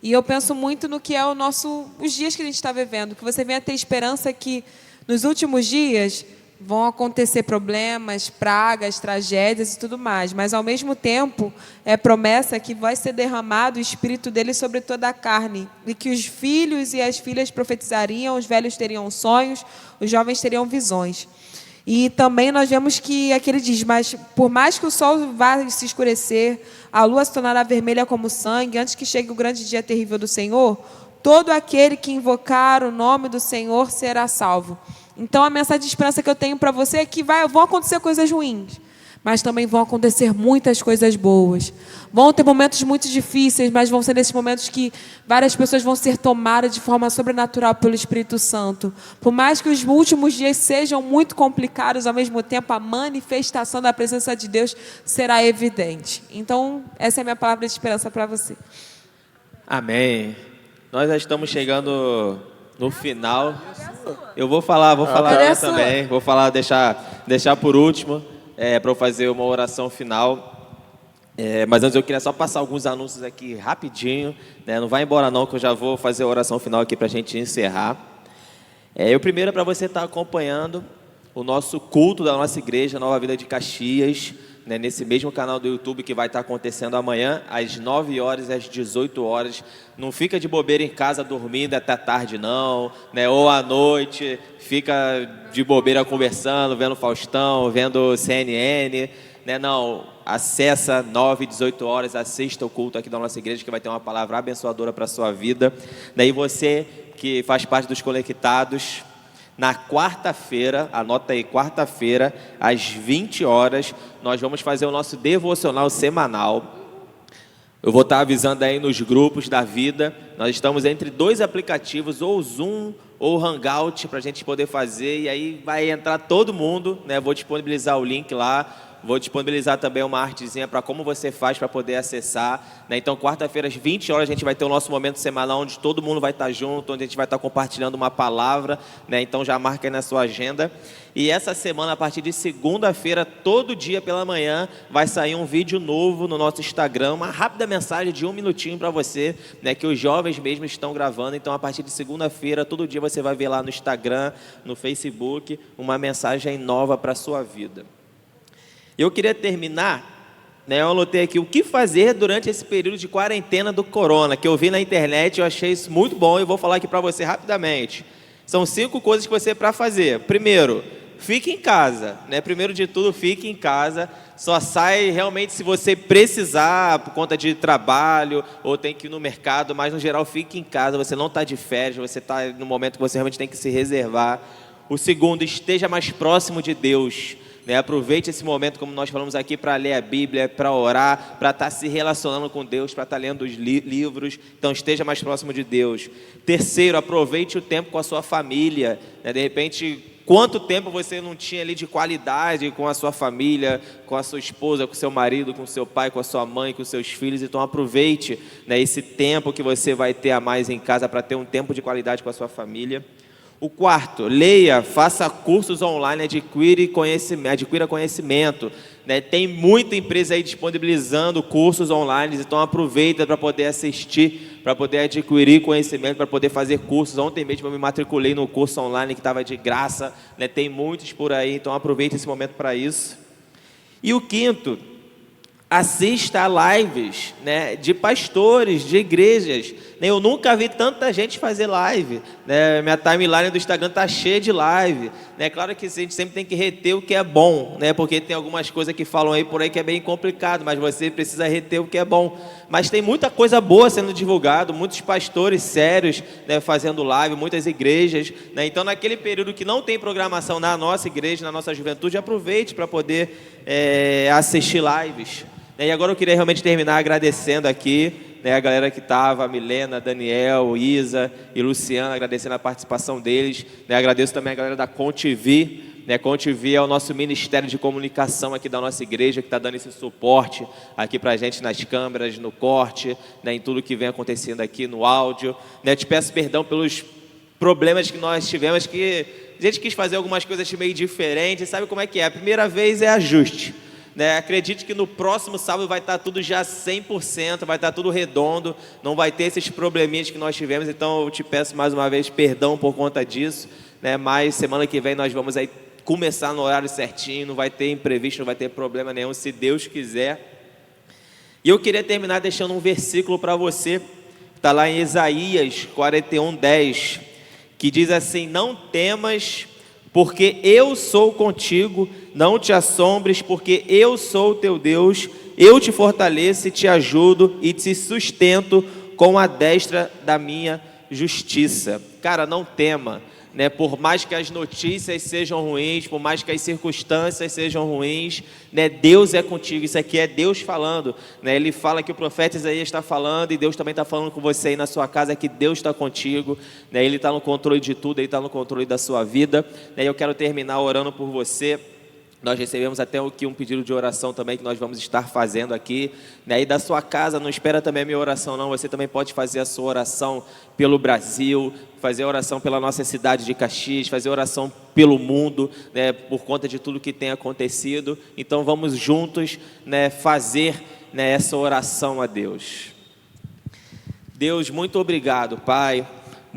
E eu penso muito no que é os dias que a gente está vivendo, que você venha ter esperança que, nos últimos dias, vão acontecer problemas, pragas, tragédias e tudo mais, mas, ao mesmo tempo, é promessa que vai ser derramado o Espírito dele sobre toda a carne, e que os filhos e as filhas profetizariam, os velhos teriam sonhos, os jovens teriam visões. E também nós vemos que aqui ele diz, mas por mais que o sol vá se escurecer, a lua se tornará vermelha como sangue, antes que chegue o grande dia terrível do Senhor, todo aquele que invocar o nome do Senhor será salvo. Então, a mensagem de esperança que eu tenho para você é que vão acontecer coisas ruins, mas também vão acontecer muitas coisas boas. Vão ter momentos muito difíceis, mas vão ser nesses momentos que várias pessoas vão ser tomadas de forma sobrenatural pelo Espírito Santo. Por mais que os últimos dias sejam muito complicados, ao mesmo tempo, a manifestação da presença de Deus será evidente. Então, essa é a minha palavra de esperança para você. Amém. Nós já estamos chegando no final. Eu vou falar eu também. Vou falar, deixar por último, para eu fazer uma oração final. Mas antes eu queria só passar alguns anúncios aqui rapidinho, né? Não vai embora não, que eu já vou fazer a oração final aqui para a gente encerrar. O primeiro é para você estar acompanhando o nosso culto da nossa igreja, Nova Vida de Caxias, né? Nesse mesmo canal do YouTube, que vai estar acontecendo amanhã, às 9 horas e às 18 horas. Não fica de bobeira em casa dormindo até tarde não, né? Ou à noite, fica de bobeira conversando, vendo Faustão, vendo CNN, né? Não, acessa 9, 18 horas, assista o culto aqui da nossa igreja, que vai ter uma palavra abençoadora para a sua vida. Daí você que faz parte dos conectados, na quarta-feira, anota aí, quarta-feira, às 20 horas, nós vamos fazer o nosso devocional semanal. Eu vou estar avisando aí nos grupos da vida. Nós estamos entre 2 aplicativos, ou Zoom ou Hangout, para a gente poder fazer. E aí vai entrar todo mundo, né? Vou disponibilizar o link lá. Vou disponibilizar também uma artezinha para como você faz para poder acessar, né? Então, quarta-feira, às 20 horas, a gente vai ter o nosso momento semanal, onde todo mundo vai estar junto, onde a gente vai estar compartilhando uma palavra, né? Então, já marca aí na sua agenda. E essa semana, a partir de segunda-feira, todo dia pela manhã, vai sair um vídeo novo no nosso Instagram, uma rápida mensagem de 1 minutinho para você, né? Que os jovens mesmo estão gravando. Então, a partir de segunda-feira, todo dia você vai ver lá no Instagram, no Facebook, uma mensagem nova para a sua vida. Eu queria terminar, né, eu anotei aqui o que fazer durante esse período de quarentena do corona, que eu vi na internet, eu achei isso muito bom e vou falar aqui para você rapidamente. São 5 coisas que você para fazer. Primeiro, fique em casa, né? Primeiro de tudo, fique em casa. Só sai realmente se você precisar, por conta de trabalho, ou tem que ir no mercado, mas no geral fique em casa, você não está de férias, você está no momento que você realmente tem que se reservar. O segundo, esteja mais próximo de Deus. Aproveite esse momento, como nós falamos aqui, para ler a Bíblia, para orar, para estar se relacionando com Deus, para estar lendo os livros. Então, esteja mais próximo de Deus. Terceiro, aproveite o tempo com a sua família. De repente, quanto tempo você não tinha ali de qualidade com a sua família, com a sua esposa, com o seu marido, com o seu pai, com a sua mãe, com os seus filhos. Então, aproveite, esse tempo que você vai ter a mais em casa para ter um tempo de qualidade com a sua família. O quarto, leia, faça cursos online, adquira conhecimento. Tem muita empresa aí disponibilizando cursos online, então aproveita para poder assistir, para poder adquirir conhecimento, para poder fazer cursos. Ontem mesmo eu me matriculei no curso online que estava de graça, tem muitos por aí, então aproveite esse momento para isso. E o quinto, assista a lives, de pastores, de igrejas. Eu nunca vi tanta gente fazer live. Minha timeline do Instagram está cheia de live. Claro que a gente sempre tem que reter o que é bom, porque tem algumas coisas que falam aí por aí que é bem complicado, mas você precisa reter o que é bom. Mas tem muita coisa boa sendo divulgada, muitos pastores sérios, fazendo live, muitas igrejas. Então, naquele período que não tem programação na nossa igreja, na nossa juventude, aproveite para poder assistir lives. E agora eu queria realmente terminar agradecendo aqui, a galera que estava, a Milena, Daniel, Isa e Luciana, agradecendo a participação deles. Agradeço também a galera da ConTV. ConTV é o nosso ministério de comunicação aqui da nossa igreja, que está dando esse suporte aqui para a gente nas câmeras, no corte, em tudo que vem acontecendo aqui no áudio. Te peço perdão pelos problemas que nós tivemos, que a gente quis fazer algumas coisas meio diferentes. Sabe como é que é? A primeira vez é ajuste. Acredite que no próximo sábado vai estar tudo já 100%, vai estar tudo redondo, não vai ter esses probleminhas que nós tivemos. Então eu te peço mais uma vez perdão por conta disso, mas semana que vem nós vamos aí começar no horário certinho, não vai ter imprevisto, não vai ter problema nenhum, se Deus quiser. E eu queria terminar deixando um versículo para você, está lá em Isaías 41:10, que diz assim: não temas, porque eu sou contigo, não te assombres, porque eu sou o teu Deus, eu te fortaleço e te ajudo e te sustento com a destra da minha justiça. Cara, não tema, por mais que as notícias sejam ruins, por mais que as circunstâncias sejam ruins, Deus é contigo. Isso aqui é Deus falando, Ele fala que o profeta Isaías está falando, e Deus também está falando com você aí na sua casa, que Deus está contigo, Ele está no controle de tudo, Ele está no controle da sua vida. Eu quero terminar orando por você. Nós recebemos até aqui um pedido de oração também que nós vamos estar fazendo aqui. E da sua casa, não espera também a minha oração não, você também pode fazer a sua oração pelo Brasil, fazer a oração pela nossa cidade de Caxias, fazer a oração pelo mundo, por conta de tudo que tem acontecido. Então vamos juntos, fazer essa oração a Deus. Deus, muito obrigado, Pai.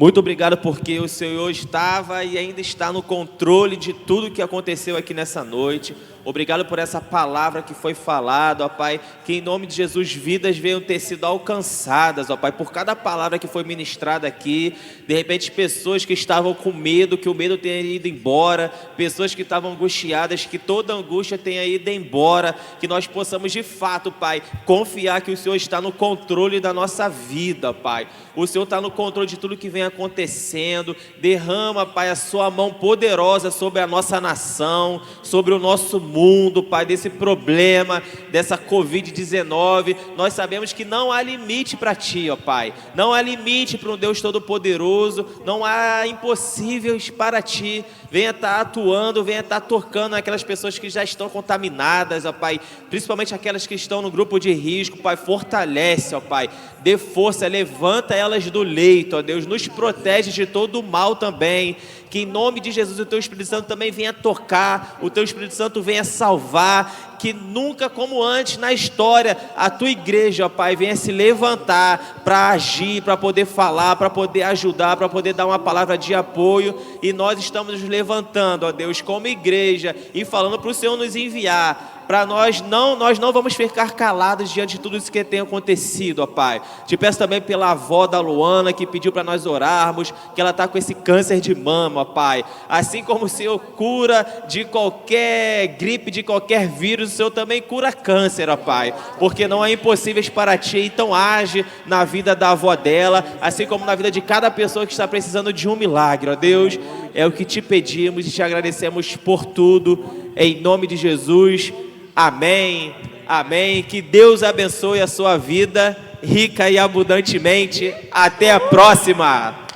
Muito obrigado porque o Senhor estava e ainda está no controle de tudo que aconteceu aqui nessa noite. Obrigado por essa palavra que foi falada, ó Pai, que em nome de Jesus vidas venham ter sido alcançadas, ó Pai, por cada palavra que foi ministrada aqui. De repente pessoas que estavam com medo, que o medo tenha ido embora, pessoas que estavam angustiadas, que toda angústia tenha ido embora, que nós possamos de fato, Pai, confiar que o Senhor está no controle da nossa vida, Pai. O Senhor está no controle de tudo que vem acontecendo. Derrama, Pai, a sua mão poderosa sobre a nossa nação, sobre o nosso mundo, Pai, desse problema, dessa Covid-19. Nós sabemos que não há limite para Ti, ó Pai. Não há limite para um Deus Todo-Poderoso. Não há impossíveis para Ti. Venha estar atuando, venha estar tocando aquelas pessoas que já estão contaminadas, ó Pai. Principalmente aquelas que estão no grupo de risco, Pai. Fortalece, ó Pai. Dê força, levanta elas do leito, ó Deus. Nos protege de todo o mal também. Que em nome de Jesus o Teu Espírito Santo também venha tocar, o Teu Espírito Santo venha salvar, que nunca como antes na história a Tua igreja, ó Pai, venha se levantar para agir, para poder falar, para poder ajudar, para poder dar uma palavra de apoio, e nós estamos nos levantando, ó Deus, como igreja, e falando para o Senhor nos enviar. Para nós não vamos ficar calados diante de tudo isso que tem acontecido, ó Pai. Te peço também pela avó da Luana, que pediu para nós orarmos, que ela está com esse câncer de mama, ó Pai. Assim como o Senhor cura de qualquer gripe, de qualquer vírus, o Senhor também cura câncer, ó Pai. Porque não há impossíveis para Ti, então age na vida da avó dela, assim como na vida de cada pessoa que está precisando de um milagre, ó Deus. É o que Te pedimos e Te agradecemos por tudo, em nome de Jesus. Amém, amém. Que Deus abençoe a sua vida rica e abundantemente. Até a próxima.